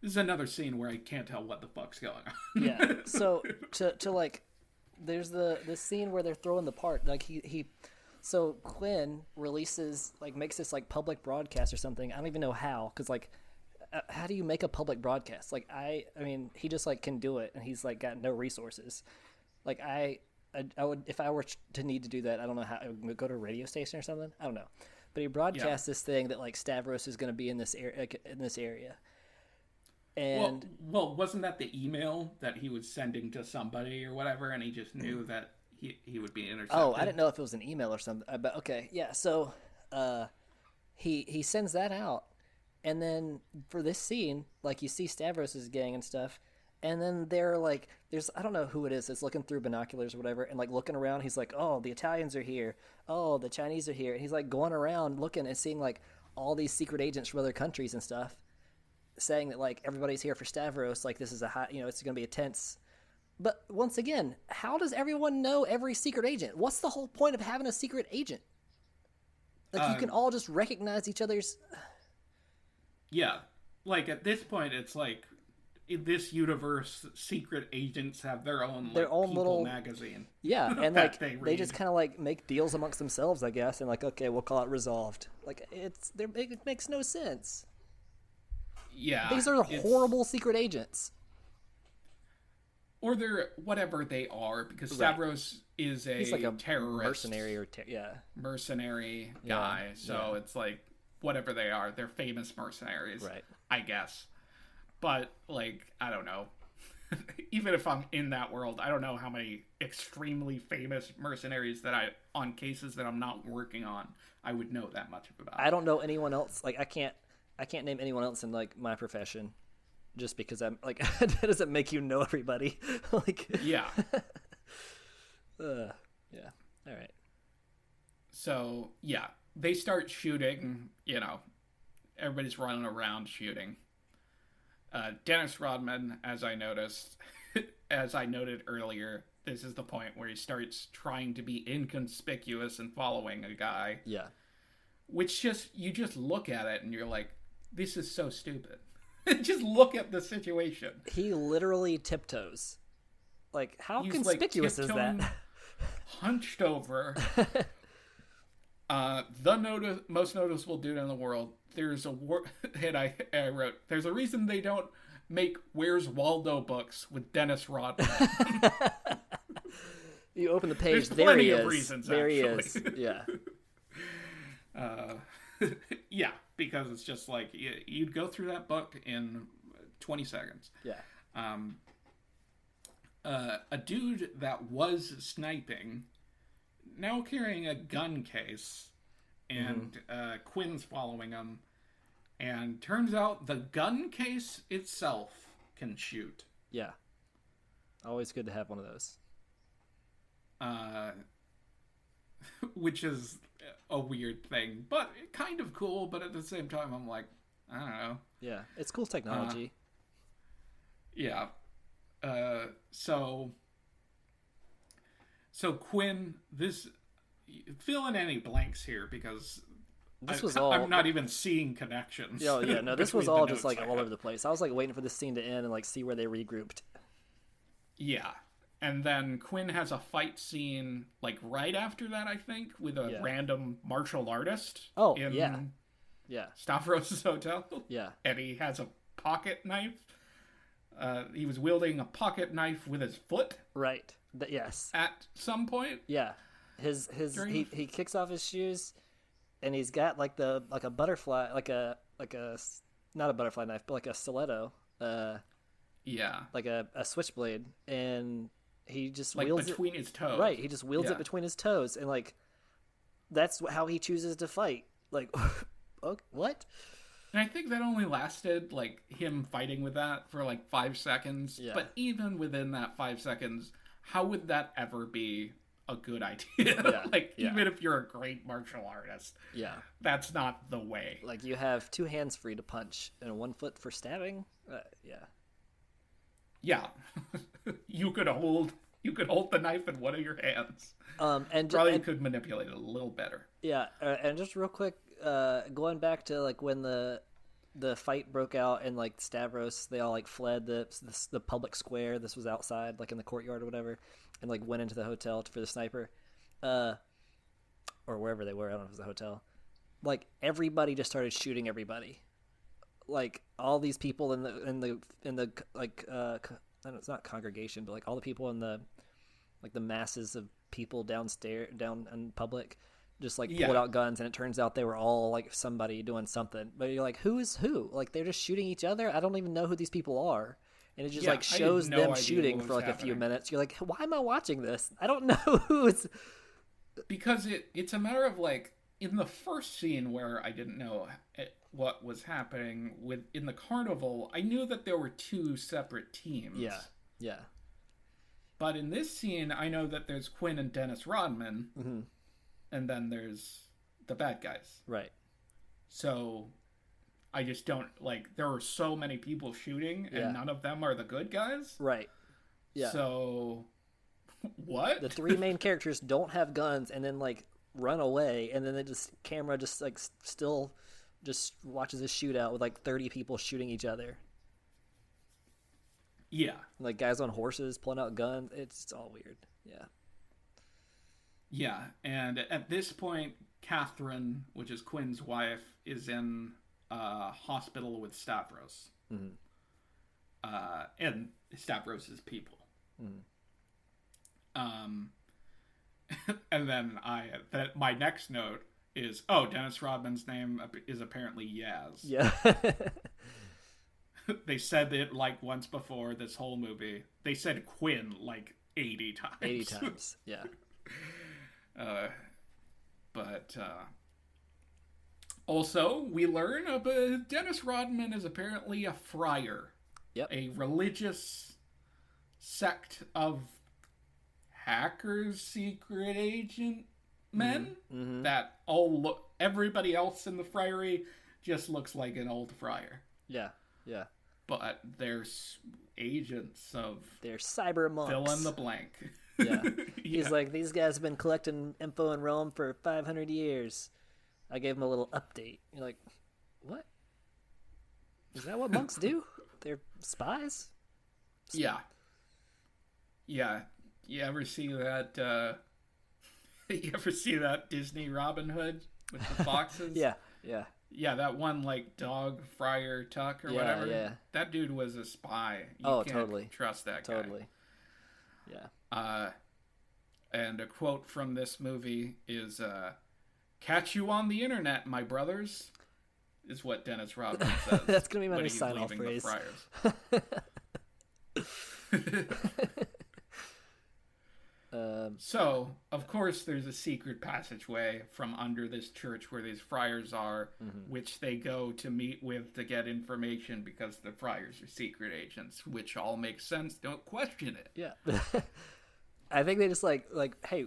Speaker 2: This is another scene where I can't tell what the fuck's going on.
Speaker 3: Yeah. So, to like, there's the scene where they're throwing the part. Like, so Quinn releases, like, makes this, like, public broadcast or something. I don't even know how, because, like, how do you make a public broadcast? Like, I mean, he just, like, can do it, and he's, like, got no resources. Like, I would, if I were to need to do that, I don't know how, I would go to a radio station or something. I don't know. But he broadcasts this thing that, like, Stavros is going to be in this area. And
Speaker 2: well, wasn't that the email that he was sending to somebody or whatever, and he just knew that he would be intercepted?
Speaker 3: Oh, I didn't know if it was an email or something. But okay, yeah. So, he sends that out, and then for this scene, like, you see Stavros' gang and stuff, and then they're like, I don't know who it is that's looking through binoculars or whatever, and like looking around. He's like, oh, the Italians are here. Oh, the Chinese are here. And he's like going around looking and seeing like all these secret agents from other countries and stuff, saying that like everybody's here for Stavros. Like, this is it's going to be a tense. But once again, how does everyone know every secret agent? What's the whole point of having a secret agent? Like, you can all just recognize each other's.
Speaker 2: Yeah, like at this point, it's like, in this universe, secret agents have their own little magazine.
Speaker 3: Yeah, and like they just kind of like make deals amongst themselves, I guess, and like, okay, we'll call it resolved. Like, it makes no sense.
Speaker 2: Yeah,
Speaker 3: these are horrible secret agents,
Speaker 2: or they're whatever they are, because Stavros is he's like a terrorist, mercenary guy. So it's like whatever they are, they're famous mercenaries, right? I guess. But, like, I don't know. Even if I'm in that world, I don't know how many extremely famous mercenaries on cases that I'm not working on, I would know that much about.
Speaker 3: I don't know anyone else. Like, I can't name anyone else in, like, my profession. Just because I'm, like, that doesn't make you know everybody. Like,
Speaker 2: yeah.
Speaker 3: Yeah. All right.
Speaker 2: So, yeah. They start shooting, everybody's running around shooting. Dennis Rodman, as I noted earlier, this is the point where he starts trying to be inconspicuous and following a guy.
Speaker 3: Yeah.
Speaker 2: Which you just look at it and you're like, this is so stupid. Just look at the situation.
Speaker 3: He literally tiptoes. Like, how conspicuous is that?
Speaker 2: Hunched over. Most noticeable dude in the world. There's and I wrote, there's a reason they don't make Where's Waldo books with Dennis Rodman.
Speaker 3: You open the page,
Speaker 2: there's
Speaker 3: there he is.
Speaker 2: Of reasons,
Speaker 3: there
Speaker 2: actually.
Speaker 3: He is, yeah.
Speaker 2: Yeah, because it's just like, you'd go through that book in 20 seconds.
Speaker 3: Yeah.
Speaker 2: A dude that was sniping, now carrying a gun case, and Quinn's following him, and turns out the gun case itself can shoot.
Speaker 3: Yeah. Always good to have one of those.
Speaker 2: Which is a weird thing, but kind of cool, but at the same time, I'm like, I don't know.
Speaker 3: Yeah, it's cool technology.
Speaker 2: Yeah. So Quinn, fill in any blanks here, because I'm not even seeing connections.
Speaker 3: Oh, yeah, no, this was all just like all over the place. I was like waiting for this scene to end and like see where they regrouped.
Speaker 2: Yeah. And then Quinn has a fight scene like right after that, I think, with a random martial artist.
Speaker 3: Oh,
Speaker 2: in
Speaker 3: yeah.
Speaker 2: Stavros' hotel.
Speaker 3: Yeah.
Speaker 2: And he has a pocket knife. He was wielding a pocket knife with his foot.
Speaker 3: Right. Yes.
Speaker 2: At some point.
Speaker 3: Yeah. he kicks off his shoes, and he's got like a butterfly, like a not a butterfly knife, but like a stiletto, like a switchblade, and he just
Speaker 2: like
Speaker 3: wields
Speaker 2: between his toes.
Speaker 3: Right, he just wields it between his toes, and like that's how he chooses to fight. Like, okay, what?
Speaker 2: And I think that only lasted, like, him fighting with that for, like, 5 seconds. Yeah. But even within that 5 seconds, how would that ever be a good idea? Even if you're a great martial artist, that's not the way.
Speaker 3: Like, you have 2 hands free to punch and 1 foot for stabbing?
Speaker 2: Yeah. You could hold the knife in one of your hands.
Speaker 3: And
Speaker 2: probably could manipulate it a little better.
Speaker 3: Yeah, and just real quick, going back to like when the fight broke out and like Stavros, they all like fled the public square. This was outside, like in the courtyard or whatever, and like went into the hotel for the sniper, or wherever they were. I don't know if it was a hotel. Like everybody just started shooting everybody. Like all these people in the like I don't know, it's not congregation, but like all the people in the like the masses of people down in public just like pulled out guns, and it turns out they were all like somebody doing something, but you're like, who is who? Like they're just shooting each other. I don't even know who these people are, and it just like shows them shooting for like a few minutes. You're like, why am I watching this? I don't know who is,
Speaker 2: because it's a matter of like in the first scene where I didn't know what was happening in the carnival, I knew that there were 2 separate teams.
Speaker 3: Yeah.
Speaker 2: But in this scene, I know that there's Quinn and Dennis Rodman, and then there's the bad guys.
Speaker 3: Right.
Speaker 2: So I just don't, like, there are so many people shooting, and none of them are the good guys.
Speaker 3: Right. Yeah.
Speaker 2: So, what?
Speaker 3: The 3 main characters don't have guns and then, like, run away, and then camera just, like, still just watches a shootout with, like, 30 people shooting each other.
Speaker 2: Yeah.
Speaker 3: Like guys on horses pulling out guns. It's all weird. Yeah.
Speaker 2: Yeah. And at this point, Catherine, which is Quinn's wife, is in a hospital with Stavros. And Stavros' people. And then my next note is, Dennis Rodman's name is apparently Yaz.
Speaker 3: Yeah.
Speaker 2: They said it like once before this whole movie. They said Quinn like 80 times.
Speaker 3: 80 times, yeah.
Speaker 2: But also, we learn Dennis Rodman is apparently a friar.
Speaker 3: Yep.
Speaker 2: A religious sect of hackers, secret agent men that all look. Everybody else in the friary just looks like an old friar.
Speaker 3: Yeah. Yeah.
Speaker 2: But they're agents of...
Speaker 3: They're cyber monks.
Speaker 2: Fill in the blank.
Speaker 3: Yeah. He's like, these guys have been collecting info in Rome for 500 years. I gave him a little update. You're like, what? Is that what monks do? They're spies?
Speaker 2: Yeah. Yeah. You ever see that... you ever see that Disney Robin Hood with the foxes?
Speaker 3: Yeah.
Speaker 2: Yeah, that one, like, dog Friar Tuck or whatever.
Speaker 3: Yeah.
Speaker 2: That dude was a spy. You can't
Speaker 3: totally.
Speaker 2: Trust that guy.
Speaker 3: Totally. Yeah.
Speaker 2: And a quote from this movie is, catch you on the internet, my brothers, is what Dennis Rodman says.
Speaker 3: That's going to be my new sign-off phrase.
Speaker 2: So, of course, there's a secret passageway from under this church where these friars are, which they go to meet with to get information because the friars are secret agents, which all makes sense. Don't question it.
Speaker 3: Yeah. I think they just like, hey,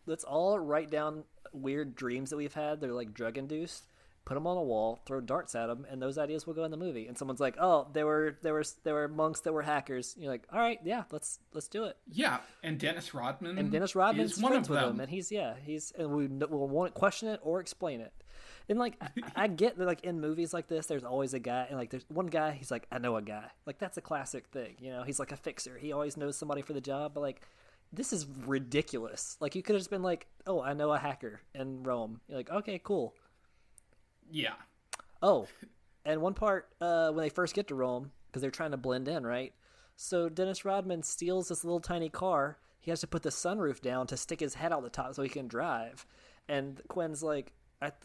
Speaker 3: let's all write down weird dreams that we've had. They're like drug-induced. Put them on a wall, throw darts at them, and those ideas will go in the movie. And someone's like, "Oh, there were monks that were hackers." And you're like, "All right, yeah, let's do it."
Speaker 2: Yeah, and Dennis Rodman's
Speaker 3: friends
Speaker 2: one of
Speaker 3: with
Speaker 2: them.
Speaker 3: him, and he's and we won't question it or explain it. And like, I get that, like in movies like this, there's always a guy, and like there's one guy, he's like, "I know a guy." Like that's a classic thing, you know. He's like a fixer. He always knows somebody for the job, but like. This is ridiculous. Like you could have just been like, "Oh, I know a hacker in Rome." You're like, "Okay, cool."
Speaker 2: Yeah.
Speaker 3: Oh, and one part when they first get to Rome, because they're trying to blend in, right? So Dennis Rodman steals this little tiny car. He has to put the sunroof down to stick his head out the top so he can drive. And Quinn's like,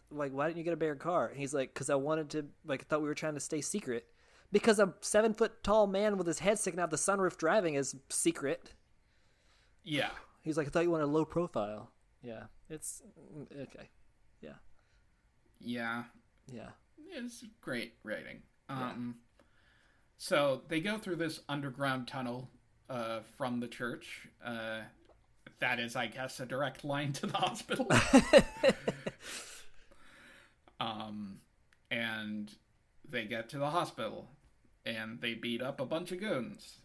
Speaker 3: why didn't you get a bigger car? And he's like, because I wanted to, I thought we were trying to stay secret. Because a 7-foot tall man with his head sticking out the sunroof driving is secret.
Speaker 2: Yeah.
Speaker 3: He's like, I thought you wanted a low profile. Yeah. It's okay. Yeah.
Speaker 2: Yeah.
Speaker 3: Yeah.
Speaker 2: It's great writing. So they go through this underground tunnel from the church. That is, I guess, a direct line to the hospital. And they get to the hospital, and they beat up a bunch of goons.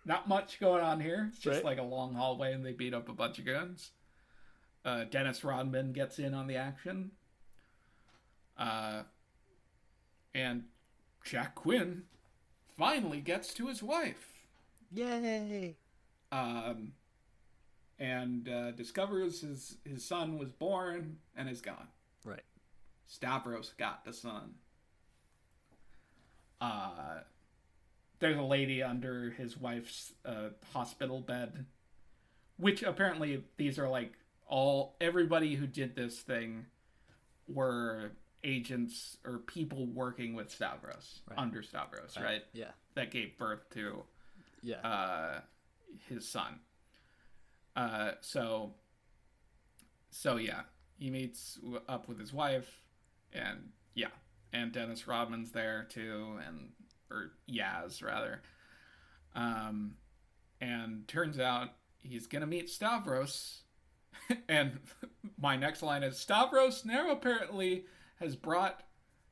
Speaker 2: Not much going on here. It's just like a long hallway, and they beat up a bunch of goons. Dennis Rodman gets in on the action. And Jack Quinn finally gets to his wife.
Speaker 3: Yay!
Speaker 2: And discovers his son was born and is gone.
Speaker 3: Right.
Speaker 2: Stavros got the son. There's a lady under his wife's hospital bed, which apparently these are like everybody who did this thing were agents or people working with Stavros, under Stavros, right?
Speaker 3: Yeah.
Speaker 2: That gave birth to his son. So yeah, he meets up with his wife, and Dennis Rodman's there too, or Yaz rather. And turns out he's gonna meet Stavros, and my next line is, Stavros now apparently has brought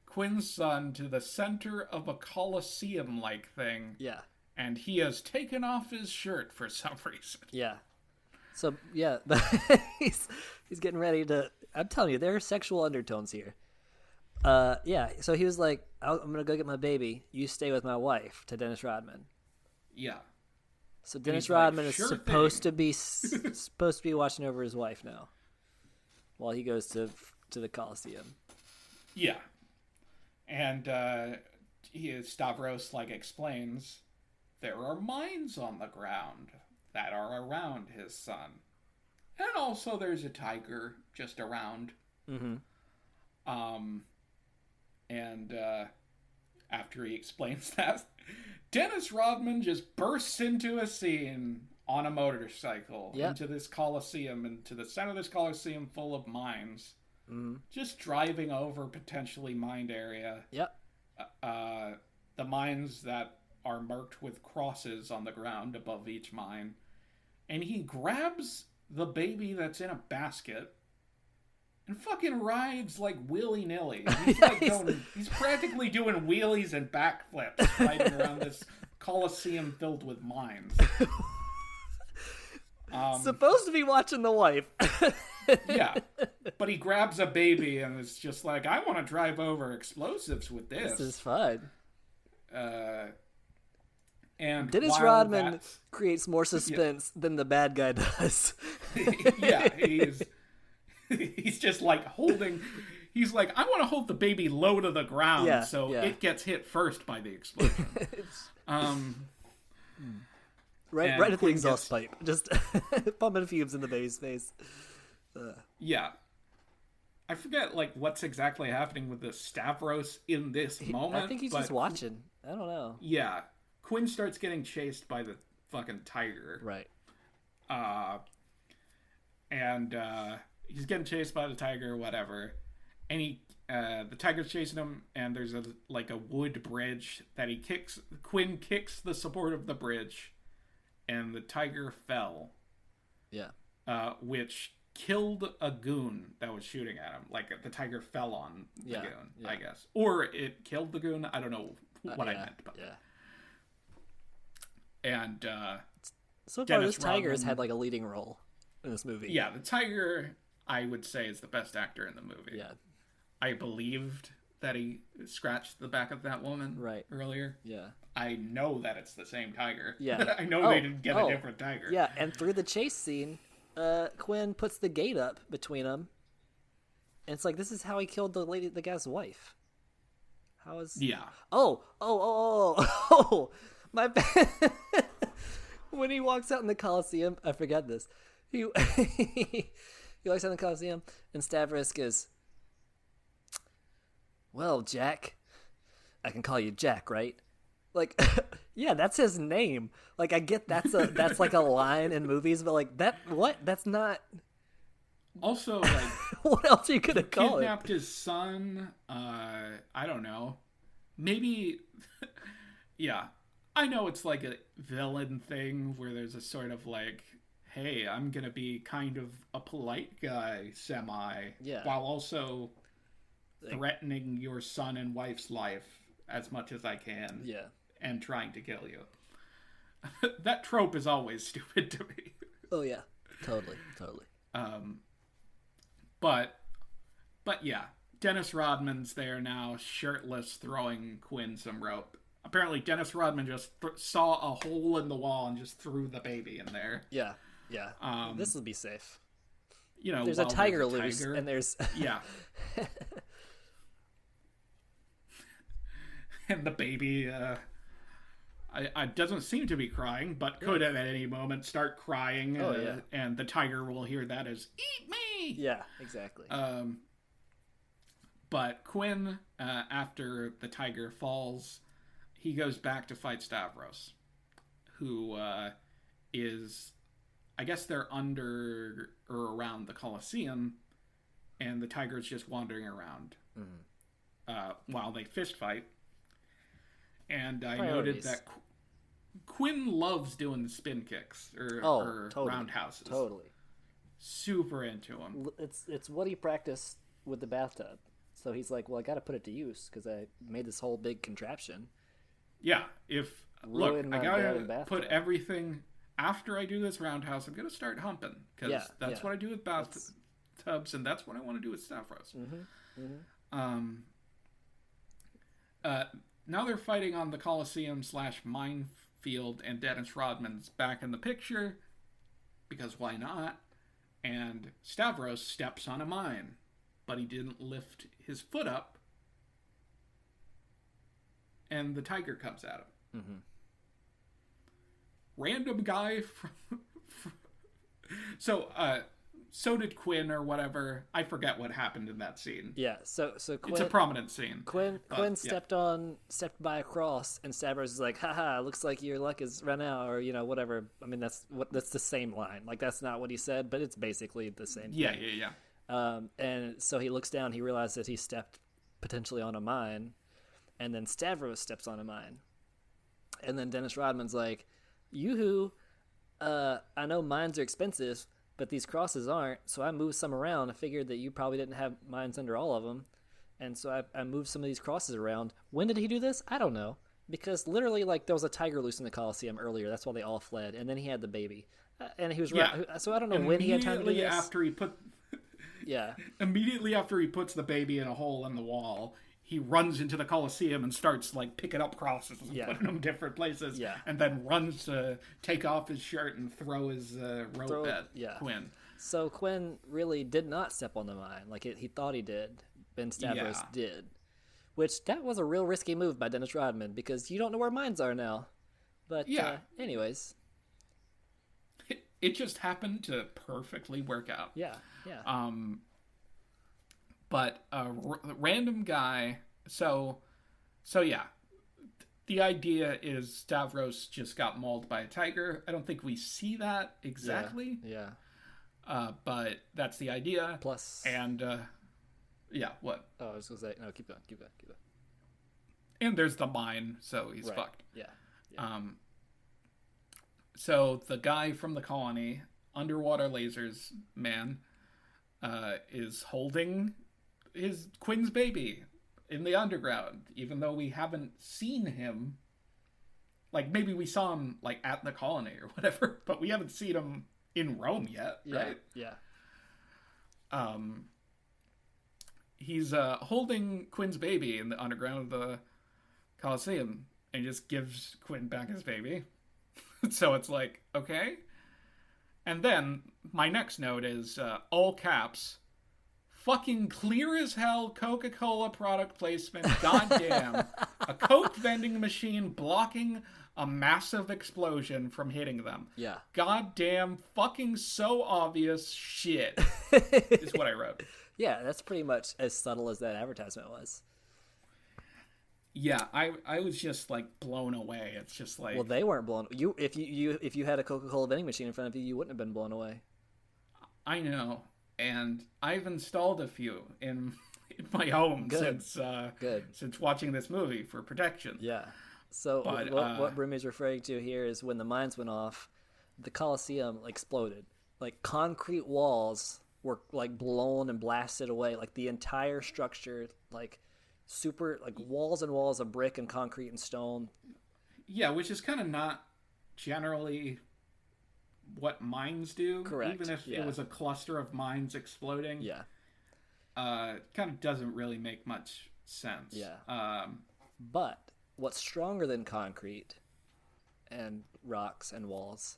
Speaker 2: Quinn's son to the center of a Colosseum-like thing.
Speaker 3: Yeah.
Speaker 2: And he has taken off his shirt for some reason.
Speaker 3: Yeah. So, yeah, he's getting ready to... I'm telling you, there are sexual undertones here. Yeah, so he was like, I'm going to go get my baby. You stay with my wife, to Dennis Rodman.
Speaker 2: Yeah.
Speaker 3: So Dennis Rodman
Speaker 2: like,
Speaker 3: is
Speaker 2: sure
Speaker 3: supposed to be watching over his wife now while he goes to the Colosseum.
Speaker 2: Yeah. And Stavros explains there are mines on the ground that are around his son. And also there's a tiger just around.
Speaker 3: Mm-hmm.
Speaker 2: And after he explains that, Dennis Rodman just bursts into a scene on a motorcycle into this Colosseum, into the center of this Colosseum full of mines.
Speaker 3: Mm-hmm.
Speaker 2: Just driving over potentially mined area.
Speaker 3: Yep.
Speaker 2: The mines that are marked with crosses on the ground above each mine. And he grabs the baby that's in a basket and fucking rides willy-nilly. He's practically doing wheelies and backflips riding around this Colosseum filled with mines.
Speaker 3: Supposed to be watching the wife.
Speaker 2: Yeah, but he grabs a baby and is just like, I want to drive over explosives with this.
Speaker 3: This is fun.
Speaker 2: And
Speaker 3: Dennis Rodman creates more suspense than the bad guy does.
Speaker 2: Yeah, he's just holding. He's like, I want to hold the baby low to the ground it gets hit first by the explosion.
Speaker 3: Right at the exhaust pipe, just pumping fumes in the baby's face.
Speaker 2: Yeah. I forget what's exactly happening with the Stavros in this moment.
Speaker 3: I think he's just watching. I don't know.
Speaker 2: Yeah. Quinn starts getting chased by the fucking tiger.
Speaker 3: Right.
Speaker 2: And he's getting chased by the tiger, whatever. And the tiger's chasing him, and there's a wood bridge that he kicks. Quinn kicks the support of the bridge, and the tiger fell. Yeah. Which killed a goon that was shooting at him. The tiger fell on the goon, I guess. Or it killed the goon. I don't know what I meant. But.
Speaker 3: Yeah.
Speaker 2: And
Speaker 3: so far, this tiger has had a leading role in this movie.
Speaker 2: Yeah, the tiger, I would say, is the best actor in the movie.
Speaker 3: Yeah.
Speaker 2: I believed that he scratched the back of that woman earlier.
Speaker 3: Yeah.
Speaker 2: I know that it's the same tiger.
Speaker 3: Yeah.
Speaker 2: I know they didn't get a different tiger.
Speaker 3: Yeah, and through the chase scene, Quinn puts the gate up between them. And it's this is how he killed the guy's wife. How is...
Speaker 2: Yeah.
Speaker 3: Oh. My when he walks out in the Coliseum, I forgot this. He he walks out in the Coliseum, and Stavros goes, "Well, Jack, I can call you Jack, right?" Like, yeah, that's his name. Like, I get that's like a line in movies, but like that's not.
Speaker 2: Also, like,
Speaker 3: what else are you gonna call it?
Speaker 2: Kidnapped his son. I don't know. Maybe. Yeah, I know it's like a villain thing where there's a sort of like, hey, I'm gonna be kind of a polite guy, while also threatening your son and wife's life as much as I can.
Speaker 3: Yeah.
Speaker 2: And trying to kill you. That trope is always stupid to me.
Speaker 3: Oh yeah, totally.
Speaker 2: But yeah, Dennis Rodman's there now, shirtless, throwing Quinn some rope. Apparently, Dennis Rodman just saw a hole in the wall and just threw the baby in there.
Speaker 3: Yeah. This will be safe.
Speaker 2: You know,
Speaker 3: there's a tiger loose, and there's
Speaker 2: yeah. And the baby I doesn't seem to be crying, but could at any moment start crying. And the tiger will hear that as "eat me."
Speaker 3: Yeah, exactly.
Speaker 2: But Quinn, after the tiger falls, he goes back to fight Stavros, who is, I guess they're under or around the Colosseum, and the tiger's just wandering around while they fist fight. And I noted that Quinn loves doing the spin kicks or
Speaker 3: totally.
Speaker 2: roundhouses.
Speaker 3: Totally.
Speaker 2: Super into them.
Speaker 3: It's what he practiced with the bathtub. So he's like, well, I got to put it to use because I made this whole big contraption.
Speaker 2: Yeah. I got to put everything after I do this roundhouse. I'm going to start humping because that's what I do with bathtubs, and that's what I want to do with Stavros. Now they're fighting on the Coliseum / minefield, and Dennis Rodman's back in the picture, because why not? And Stavros steps on a mine, but he didn't lift his foot up, and the tiger comes at him. Random guy from... So did Quinn or whatever. I forget what happened in that scene.
Speaker 3: Yeah, so Quinn,
Speaker 2: it's a prominent scene.
Speaker 3: Quinn stepped by a cross, and Stavros is like, haha, looks like your luck is run out, or whatever. I mean, that's the same line. Like, that's not what he said, but it's basically the same thing.
Speaker 2: Yeah.
Speaker 3: And so he looks down, he realizes that he stepped potentially on a mine, and then Stavros steps on a mine. And then Dennis Rodman's like, yoo-hoo, I know mines are expensive, but these crosses aren't, so I moved some around. I figured that you probably didn't have mines under all of them, and so I moved some of these crosses around. When did he do this? I don't know, because literally, like, there was a tiger loose in the Coliseum earlier. That's why they all fled, and then he had the baby, and he was so I don't know when he had time to do this.
Speaker 2: Immediately after he puts the baby in a hole in the wall, he runs into the Coliseum and starts, like, picking up crosses and putting them different places, and then runs to take off his shirt and throw his rope at Quinn.
Speaker 3: So Quinn really did not step on the mine. Like, he thought he did. Ben Stavros did. Which, that was a real risky move by Dennis Rodman, because you don't know where mines are now. But, anyways.
Speaker 2: It just happened to perfectly work out.
Speaker 3: Yeah.
Speaker 2: But a random guy, so yeah, the idea is Stavros just got mauled by a tiger. I don't think we see that exactly.
Speaker 3: Yeah.
Speaker 2: But that's the idea.
Speaker 3: Plus,
Speaker 2: and what?
Speaker 3: Oh, I was gonna say no. Keep going.
Speaker 2: And there's the mine, so he's fucked.
Speaker 3: Yeah.
Speaker 2: So the guy from the colony, underwater lasers man, is holding his Quinn's baby in the underground, even though we haven't seen him. Like, maybe we saw him, like, at the colony or whatever, but we haven't seen him in Rome yet, right?
Speaker 3: Yeah.
Speaker 2: He's holding Quinn's baby in the underground of the Colosseum, and just gives Quinn back his baby. So it's like, okay. And then my next note is all caps, fucking clear as hell Coca-Cola product placement. Goddamn. A Coke vending machine blocking a massive explosion from hitting them.
Speaker 3: Yeah.
Speaker 2: Goddamn fucking so obvious shit is what I wrote.
Speaker 3: Yeah, that's pretty much as subtle as that advertisement was.
Speaker 2: Yeah, I was just like blown away. It's just like,
Speaker 3: well, they weren't blown. If you had a Coca-Cola vending machine in front of you, you wouldn't have been blown away.
Speaker 2: I know, and I've installed a few in my home since watching this movie for protection.
Speaker 3: Yeah. So what Broomy's referring to here is when the mines went off, the Coliseum exploded. Like concrete walls were like blown and blasted away. Like the entire structure, like super, like walls and walls of brick and concrete and stone.
Speaker 2: Yeah, which is kind of not generally what mines do.
Speaker 3: Correct.
Speaker 2: Even if it was a cluster of mines exploding.
Speaker 3: Yeah.
Speaker 2: Kind of doesn't really make much sense.
Speaker 3: Yeah. But what's stronger than concrete and rocks and walls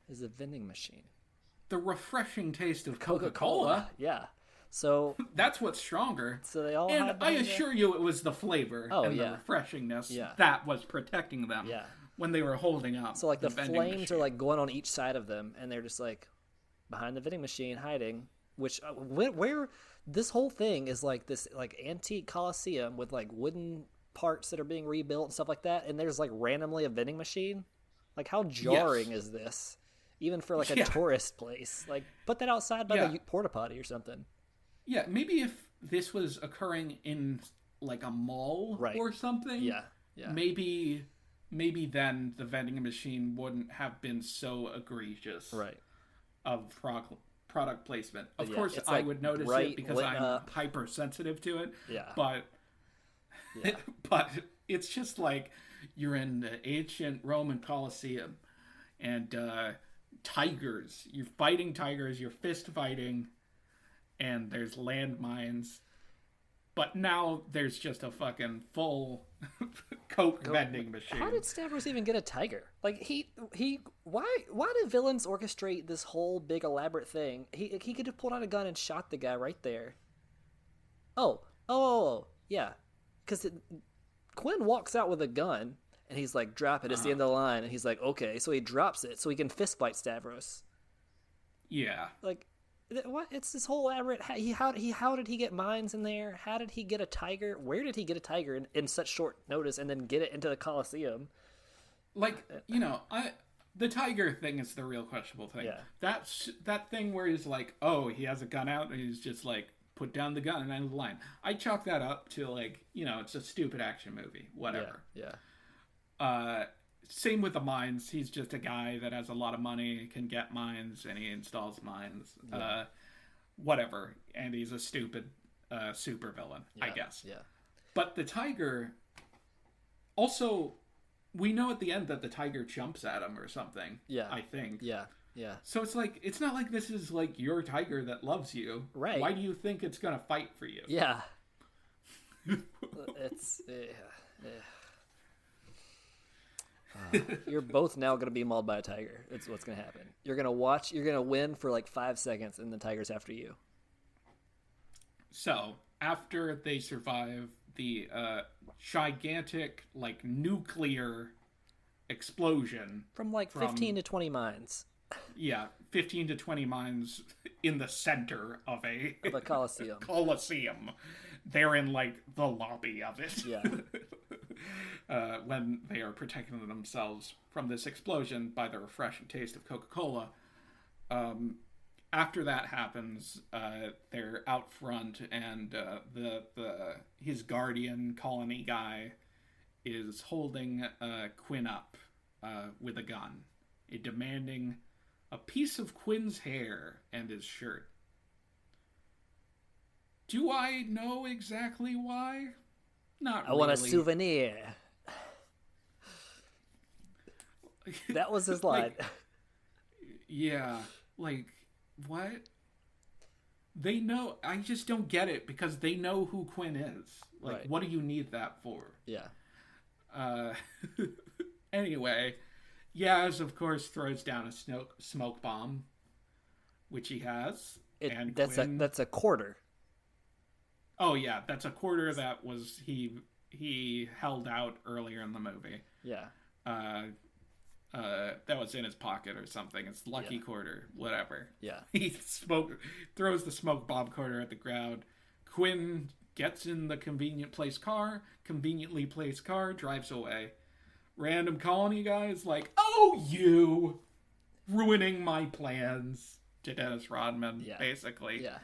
Speaker 3: is a vending machine.
Speaker 2: The refreshing taste of Coca-Cola.
Speaker 3: Yeah. So
Speaker 2: that's what's stronger.
Speaker 3: So they all
Speaker 2: and I assure you it was the flavor and the refreshingness that was protecting them when they were holding up.
Speaker 3: So like the flames are like going on each side of them and they're just like behind the vending machine hiding, which where this whole thing is like this like antique Coliseum with like wooden parts that are being rebuilt and stuff like that, and there's like randomly a vending machine. Like how jarring is this? Even for like a tourist place. Like put that outside by the porta potty or something.
Speaker 2: Yeah, maybe if this was occurring in like a mall or something. Yeah. Maybe then the vending machine wouldn't have been so egregious. Right. Of product placement. Of course, I would notice it because I'm hypersensitive to it. Yeah. But it's just like you're in the ancient Roman Colosseum and tigers. You're fighting tigers. You're fist fighting. And there's landmines. But now there's just a fucking full Coke vending machine.
Speaker 3: How did Stavros even get a tiger? Like why did villains orchestrate this whole big elaborate thing? He could have pulled out a gun and shot the guy right there. Oh, yeah. Because Quinn walks out with a gun and he's like, drop it. It's the end of the line. And he's like, okay. So he drops it so he can fist fight Stavros.
Speaker 2: Yeah.
Speaker 3: Like, what? It's this whole elaborate. How did he get mines in there? How did he get a tiger? Where did he get a tiger in such short notice and then get it into the Coliseum?
Speaker 2: Like, the tiger thing is the real questionable thing. Yeah. That thing where he's like, oh, he has a gun out and he's just like, put down the gun and end of the line. I chalk that up to like, it's a stupid action movie. Whatever. Yeah. Same with the mines. He's just a guy that has a lot of money, can get mines, and he installs mines. Yeah. Whatever. And he's a stupid supervillain, I guess. Yeah. But the tiger... Also, we know at the end that the tiger jumps at him or something. Yeah. I think. Yeah. Yeah. So it's like, it's not like this is like your tiger that loves you. Right. Why do you think it's going to fight for you?
Speaker 3: Yeah. It's... you're both now going to be mauled by a tiger. It's what's going to happen. You're going to win for like 5 seconds and the tiger's after you.
Speaker 2: So after they survive the gigantic like nuclear explosion
Speaker 3: from 15 to 20 mines.
Speaker 2: Yeah, 15 to 20 mines in the center of a
Speaker 3: Coliseum.
Speaker 2: Coliseum. They're in like the lobby of it. Yeah. When they are protecting themselves from this explosion by the refreshing taste of Coca-Cola. After that happens, they're out front, and his guardian colony guy is holding Quinn up with a gun, demanding a piece of Quinn's hair and his shirt. Do I know exactly why? Not really.
Speaker 3: I want a souvenir. That was his line.
Speaker 2: Like, what? They know. I just don't get it because they know who Quinn is. Like, right. What do you need that for? Yeah. Anyway, Yaz, of course, throws down a smoke bomb, which he has.
Speaker 3: That's a quarter.
Speaker 2: Oh yeah, that's a quarter that was he held out earlier in the movie. Yeah. that was in his pocket or something. It's lucky quarter, whatever.
Speaker 3: Yeah.
Speaker 2: He throws the smoke bomb quarter at the ground. Quinn gets in the conveniently placed car, drives away. Random colony guy is like, "Oh, you ruining my plans," to Dennis Rodman, basically.
Speaker 3: Yeah.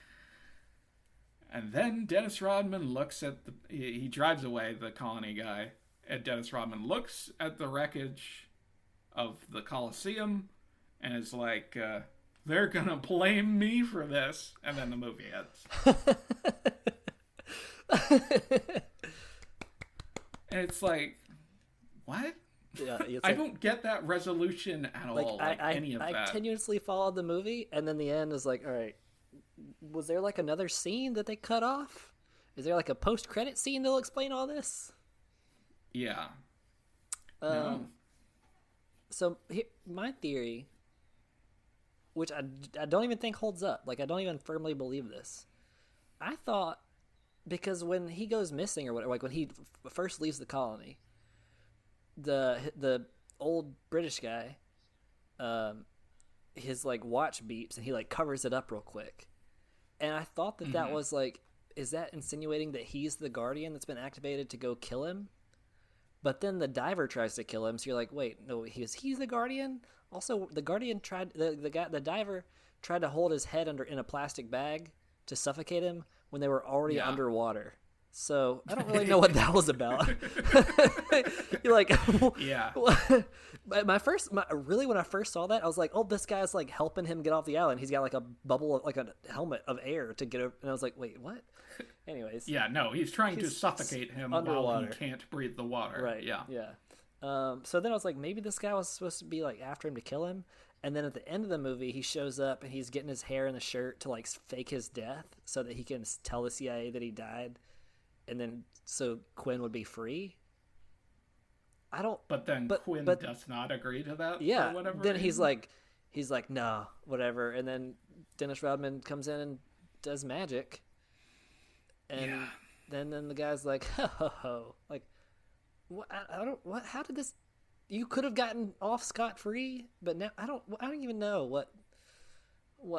Speaker 2: And then Dennis Rodman looks at he drives away, the colony guy, and Dennis Rodman looks at the wreckage of the Coliseum and is like, they're gonna blame me for this. And then the movie ends. And it's like, what?
Speaker 3: Yeah,
Speaker 2: I don't get that resolution at all. Any of that.
Speaker 3: I continuously followed the movie, and then the end is like, all right, was there like another scene that they cut off? Is there like a post-credit scene that'll explain all this?
Speaker 2: Yeah. No.
Speaker 3: So my theory, which I don't even think holds up, like I don't even firmly believe this. I thought, because when he goes missing or whatever, like when he first leaves the colony, the old British guy, his like watch beeps and he like covers it up real quick, and I thought that was like, is that insinuating that he's the Guardian that's been activated to go kill him? But then the diver tries to kill him, so you're like, wait, no, he's the Guardian. Also, the Guardian tried the diver tried to hold his head in a plastic bag to suffocate him when they were already underwater. So I don't really know what that was about. You're like,
Speaker 2: yeah.
Speaker 3: When I first saw that, I was like, oh, this guy's like helping him get off the island. He's got like a bubble, like a helmet of air to get over. And I was like, wait, what? Anyways.
Speaker 2: Yeah, no, he's trying to suffocate him underwater while he can't breathe the water.
Speaker 3: Right.
Speaker 2: Yeah.
Speaker 3: Yeah. So then I was like, maybe this guy was supposed to be like after him to kill him. And then at the end of the movie, he shows up and he's getting his hair in the shirt to like fake his death so that he can tell the CIA that he died. And then so Quinn would be free. Quinn does not agree to that. Yeah.
Speaker 2: For whatever
Speaker 3: then
Speaker 2: reason.
Speaker 3: he's like, no, whatever. And then Dennis Rodman comes in and does magic. And then the guy's like, ho ho ho, like, what? How did this? You could have gotten off scot-free, but now I don't even know what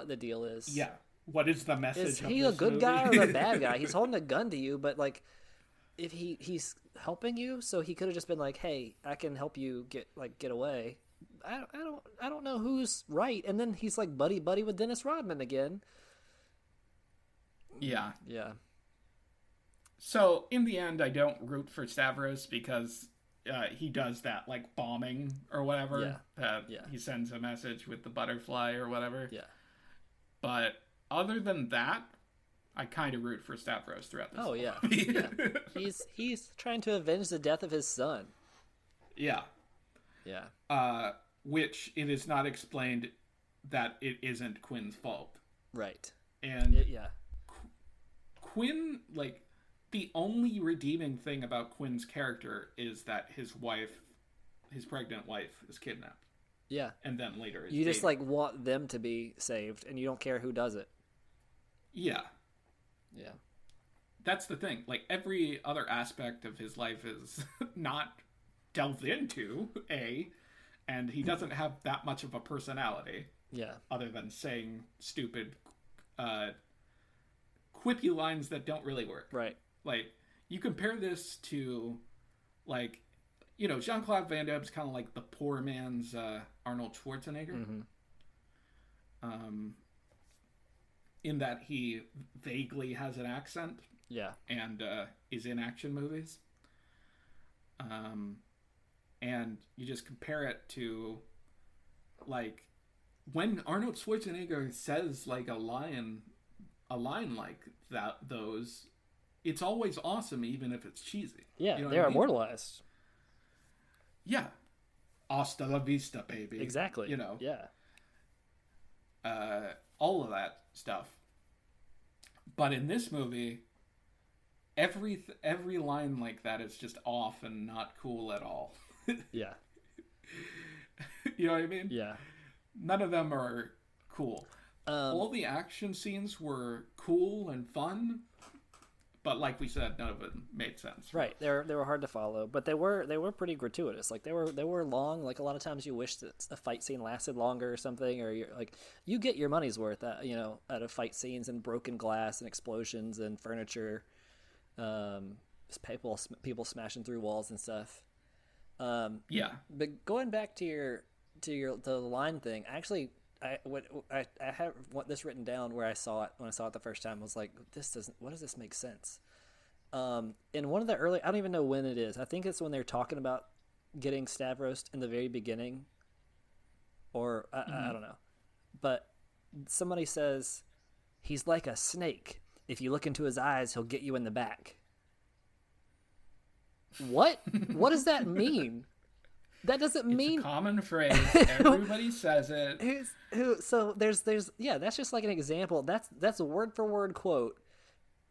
Speaker 3: the deal is.
Speaker 2: Yeah. What is the message?
Speaker 3: Is he a good guy or a bad guy? He's holding a gun to you, but like, if he's helping you, so he could have just been like, "Hey, I can help you get away." I don't know who's right. And then he's like buddy with Dennis Rodman again.
Speaker 2: Yeah.
Speaker 3: Yeah.
Speaker 2: So in the end, I don't root for Stavros because he does that like bombing or whatever. He sends a message with the butterfly or whatever.
Speaker 3: Yeah.
Speaker 2: But other than that, I kind of root for Stavros throughout this.
Speaker 3: Oh yeah.
Speaker 2: movie.
Speaker 3: Yeah. He's trying to avenge the death of his son.
Speaker 2: Yeah.
Speaker 3: Yeah.
Speaker 2: Which it is not explained that it isn't Quinn's fault.
Speaker 3: Right.
Speaker 2: And
Speaker 3: yeah.
Speaker 2: Quinn, like, the only redeeming thing about Quinn's character is that his pregnant wife, is kidnapped.
Speaker 3: Yeah.
Speaker 2: And then later
Speaker 3: you just like want them to be saved and you don't care who does it.
Speaker 2: Yeah.
Speaker 3: Yeah.
Speaker 2: That's the thing. Like, every other aspect of his life is not delved into, and he doesn't have that much of a personality.
Speaker 3: Yeah.
Speaker 2: Other than saying stupid, quippy lines that don't really work.
Speaker 3: Right.
Speaker 2: Like, you compare this to, like, you know, Jean-Claude Van Damme's kind of like the poor man's Arnold Schwarzenegger. Mm-hmm. In that he vaguely has an accent.
Speaker 3: Yeah.
Speaker 2: And is in action movies. And you just compare it to, like, when Arnold Schwarzenegger says, like, a line like that, it's always awesome, even if it's cheesy.
Speaker 3: Yeah,
Speaker 2: you know
Speaker 3: they're immortalized.
Speaker 2: Yeah. Hasta la vista, baby.
Speaker 3: Exactly.
Speaker 2: You know?
Speaker 3: Yeah.
Speaker 2: All of that stuff. But in this movie, every line like that is just off and not cool at all.
Speaker 3: Yeah.
Speaker 2: You know what I mean?
Speaker 3: Yeah.
Speaker 2: None of them are cool. All the action scenes were cool and fun, but like we said, none of it made sense.
Speaker 3: Right, they were hard to follow, but they were pretty gratuitous. Like they were long. Like a lot of times you wish that a fight scene lasted longer or something, or you're like you get your money's worth at out of fight scenes and broken glass and explosions and furniture, people smashing through walls and stuff. But going back to the line thing, actually. I have this written down where I saw it when I saw it the first time. I was like, what does this make sense? In one of the early, I don't even know when it is. I think it's when they're talking about getting Stavros in the very beginning, or I don't know. But somebody says he's like a snake. If you look into his eyes, he'll get you in the back. What? What does that mean? That doesn't mean
Speaker 2: it's a common phrase. Everybody says it.
Speaker 3: So there's that's just like an example. That's a word for word quote.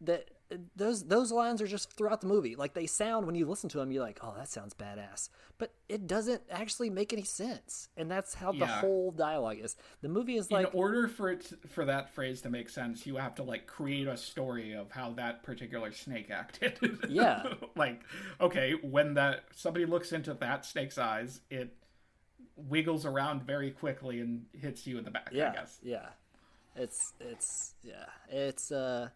Speaker 3: That those lines are just throughout the movie. Like they sound when you listen to them, you're like, oh, that sounds badass. But it doesn't actually make any sense. And that's how the whole dialogue is. The movie is like,
Speaker 2: in order for that phrase to make sense, you have to like create a story of how that particular snake acted.
Speaker 3: Yeah.
Speaker 2: Like, okay, when somebody looks into that snake's eyes, it wiggles around very quickly and hits you in the back.
Speaker 3: Yeah,
Speaker 2: I guess.
Speaker 3: Yeah. It's I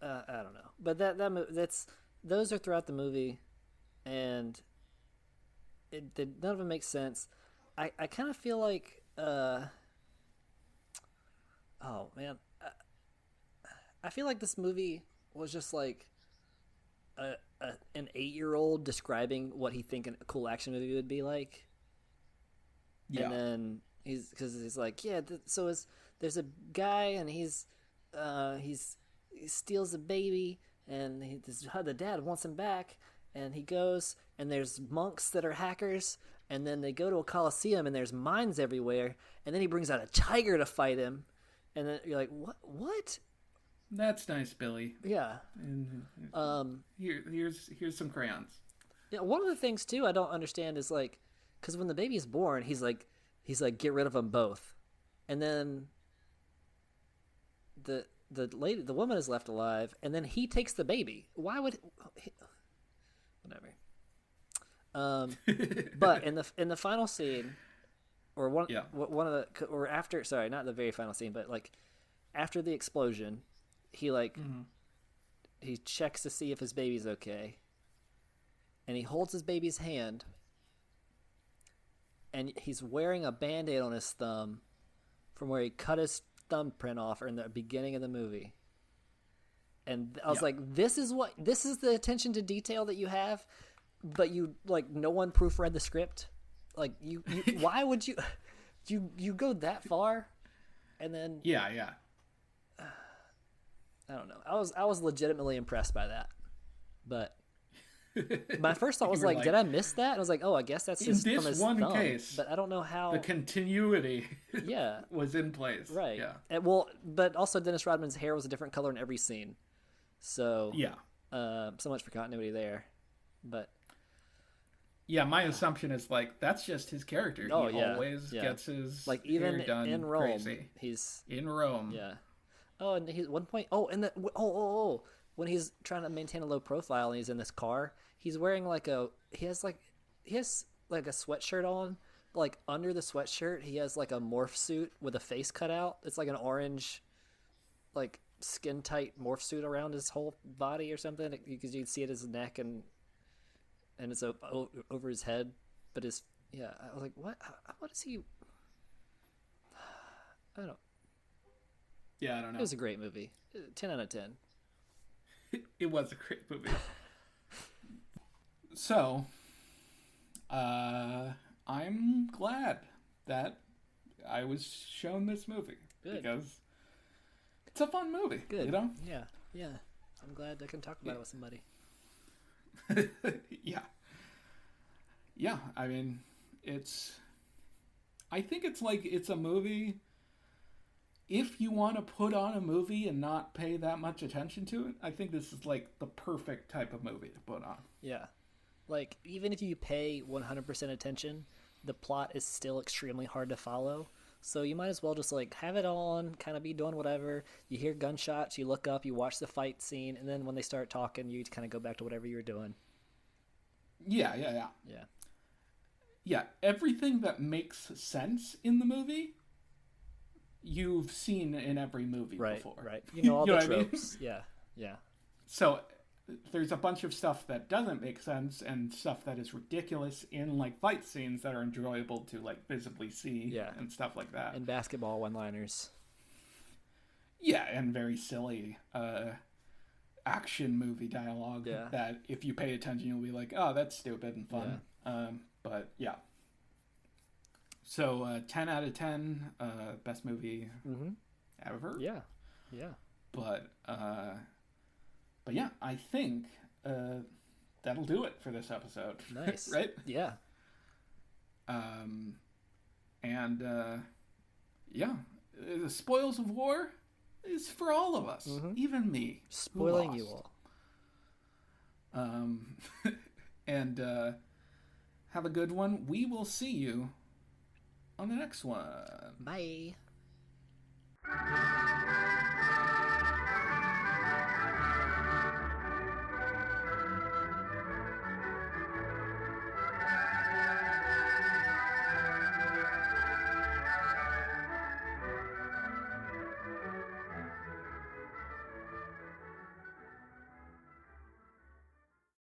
Speaker 3: don't know, but those are throughout the movie, and none of them make sense. I kind of feel like, oh man, I feel like this movie was just like an 8-year-old describing what he think a cool action movie would be like. Yeah. And then he's like, yeah, there's a guy and he steals a baby and the dad wants him back, and he goes and there's monks that are hackers, and then they go to a coliseum and there's mines everywhere, and then he brings out a tiger to fight him, and then you're like, what?
Speaker 2: That's nice, Billy.
Speaker 3: Yeah.
Speaker 2: And here's some crayons.
Speaker 3: Yeah. One of the things too I don't understand is like, because when the baby is born, he's like get rid of them both, and then the woman is left alive, and then he takes the baby. Why would whatever? But in the final scene, or one of the, or after, sorry, not the very final scene, but like after the explosion, he he checks to see if his baby's okay, and he holds his baby's hand, and he's wearing a Band-Aid on his thumb from where he cut his thumbprint off in the beginning of the movie. And I was like, this is the attention to detail that you have, but you like no one proofread the script. Like you why would you go that far? And then I don't know. I was legitimately impressed by that. But my first thought was like, did I miss that? I was like, oh, I guess that's just from his thumb. Case, but I don't know how
Speaker 2: the continuity was in place.
Speaker 3: Right.
Speaker 2: Yeah.
Speaker 3: And, but also Dennis Rodman's hair was a different color in every scene. So so much for continuity there. But
Speaker 2: yeah, my assumption is like that's just his character. He always gets his
Speaker 3: like even
Speaker 2: hair done
Speaker 3: in Rome.
Speaker 2: Crazy.
Speaker 3: He's
Speaker 2: in Rome.
Speaker 3: Yeah. Oh, and he's one point. When he's trying to maintain a low profile and he's in this car, he's wearing he has a sweatshirt on. Like under the sweatshirt, he has like a morph suit with a face cut out. It's like an orange, like skin tight morph suit around his whole body or something, because you can see it as his neck and it's over his head. But I was like, what is he? I don't.
Speaker 2: Yeah, I don't know.
Speaker 3: It was a great movie. 10 out of 10.
Speaker 2: It was a great movie. So, I'm glad that I was shown this movie.
Speaker 3: Good.
Speaker 2: Because it's a fun movie.
Speaker 3: Good.
Speaker 2: You know?
Speaker 3: Yeah. I'm glad I can talk about it with somebody.
Speaker 2: Yeah, I mean, I think it's a movie. If you want to put on a movie and not pay that much attention to it, I think this is like the perfect type of movie to put on.
Speaker 3: Yeah. Like, even if you pay 100% attention, the plot is still extremely hard to follow. So you might as well just like have it on, kind of be doing whatever. You hear gunshots, you look up, you watch the fight scene, and then when they start talking, you kind of go back to whatever you were doing.
Speaker 2: Yeah. Yeah, everything that makes sense in the movie, you've seen in every movie before.
Speaker 3: Right. You know all the
Speaker 2: what I mean?
Speaker 3: tropes. Yeah.
Speaker 2: So there's a bunch of stuff that doesn't make sense and stuff that is ridiculous in like fight scenes that are enjoyable to like visibly see and stuff like that.
Speaker 3: And basketball one-liners.
Speaker 2: Yeah, and very silly action movie dialogue that if you pay attention you'll be like, oh, that's stupid and fun. But yeah. So 10 out of 10, best movie ever.
Speaker 3: Yeah.
Speaker 2: But yeah, I think that'll do it for this episode.
Speaker 3: Nice.
Speaker 2: Right?
Speaker 3: Yeah.
Speaker 2: And yeah, the spoils of war is for all of us, even me.
Speaker 3: Spoiling you all.
Speaker 2: And have a good one. We will see you on the next one.
Speaker 3: Bye.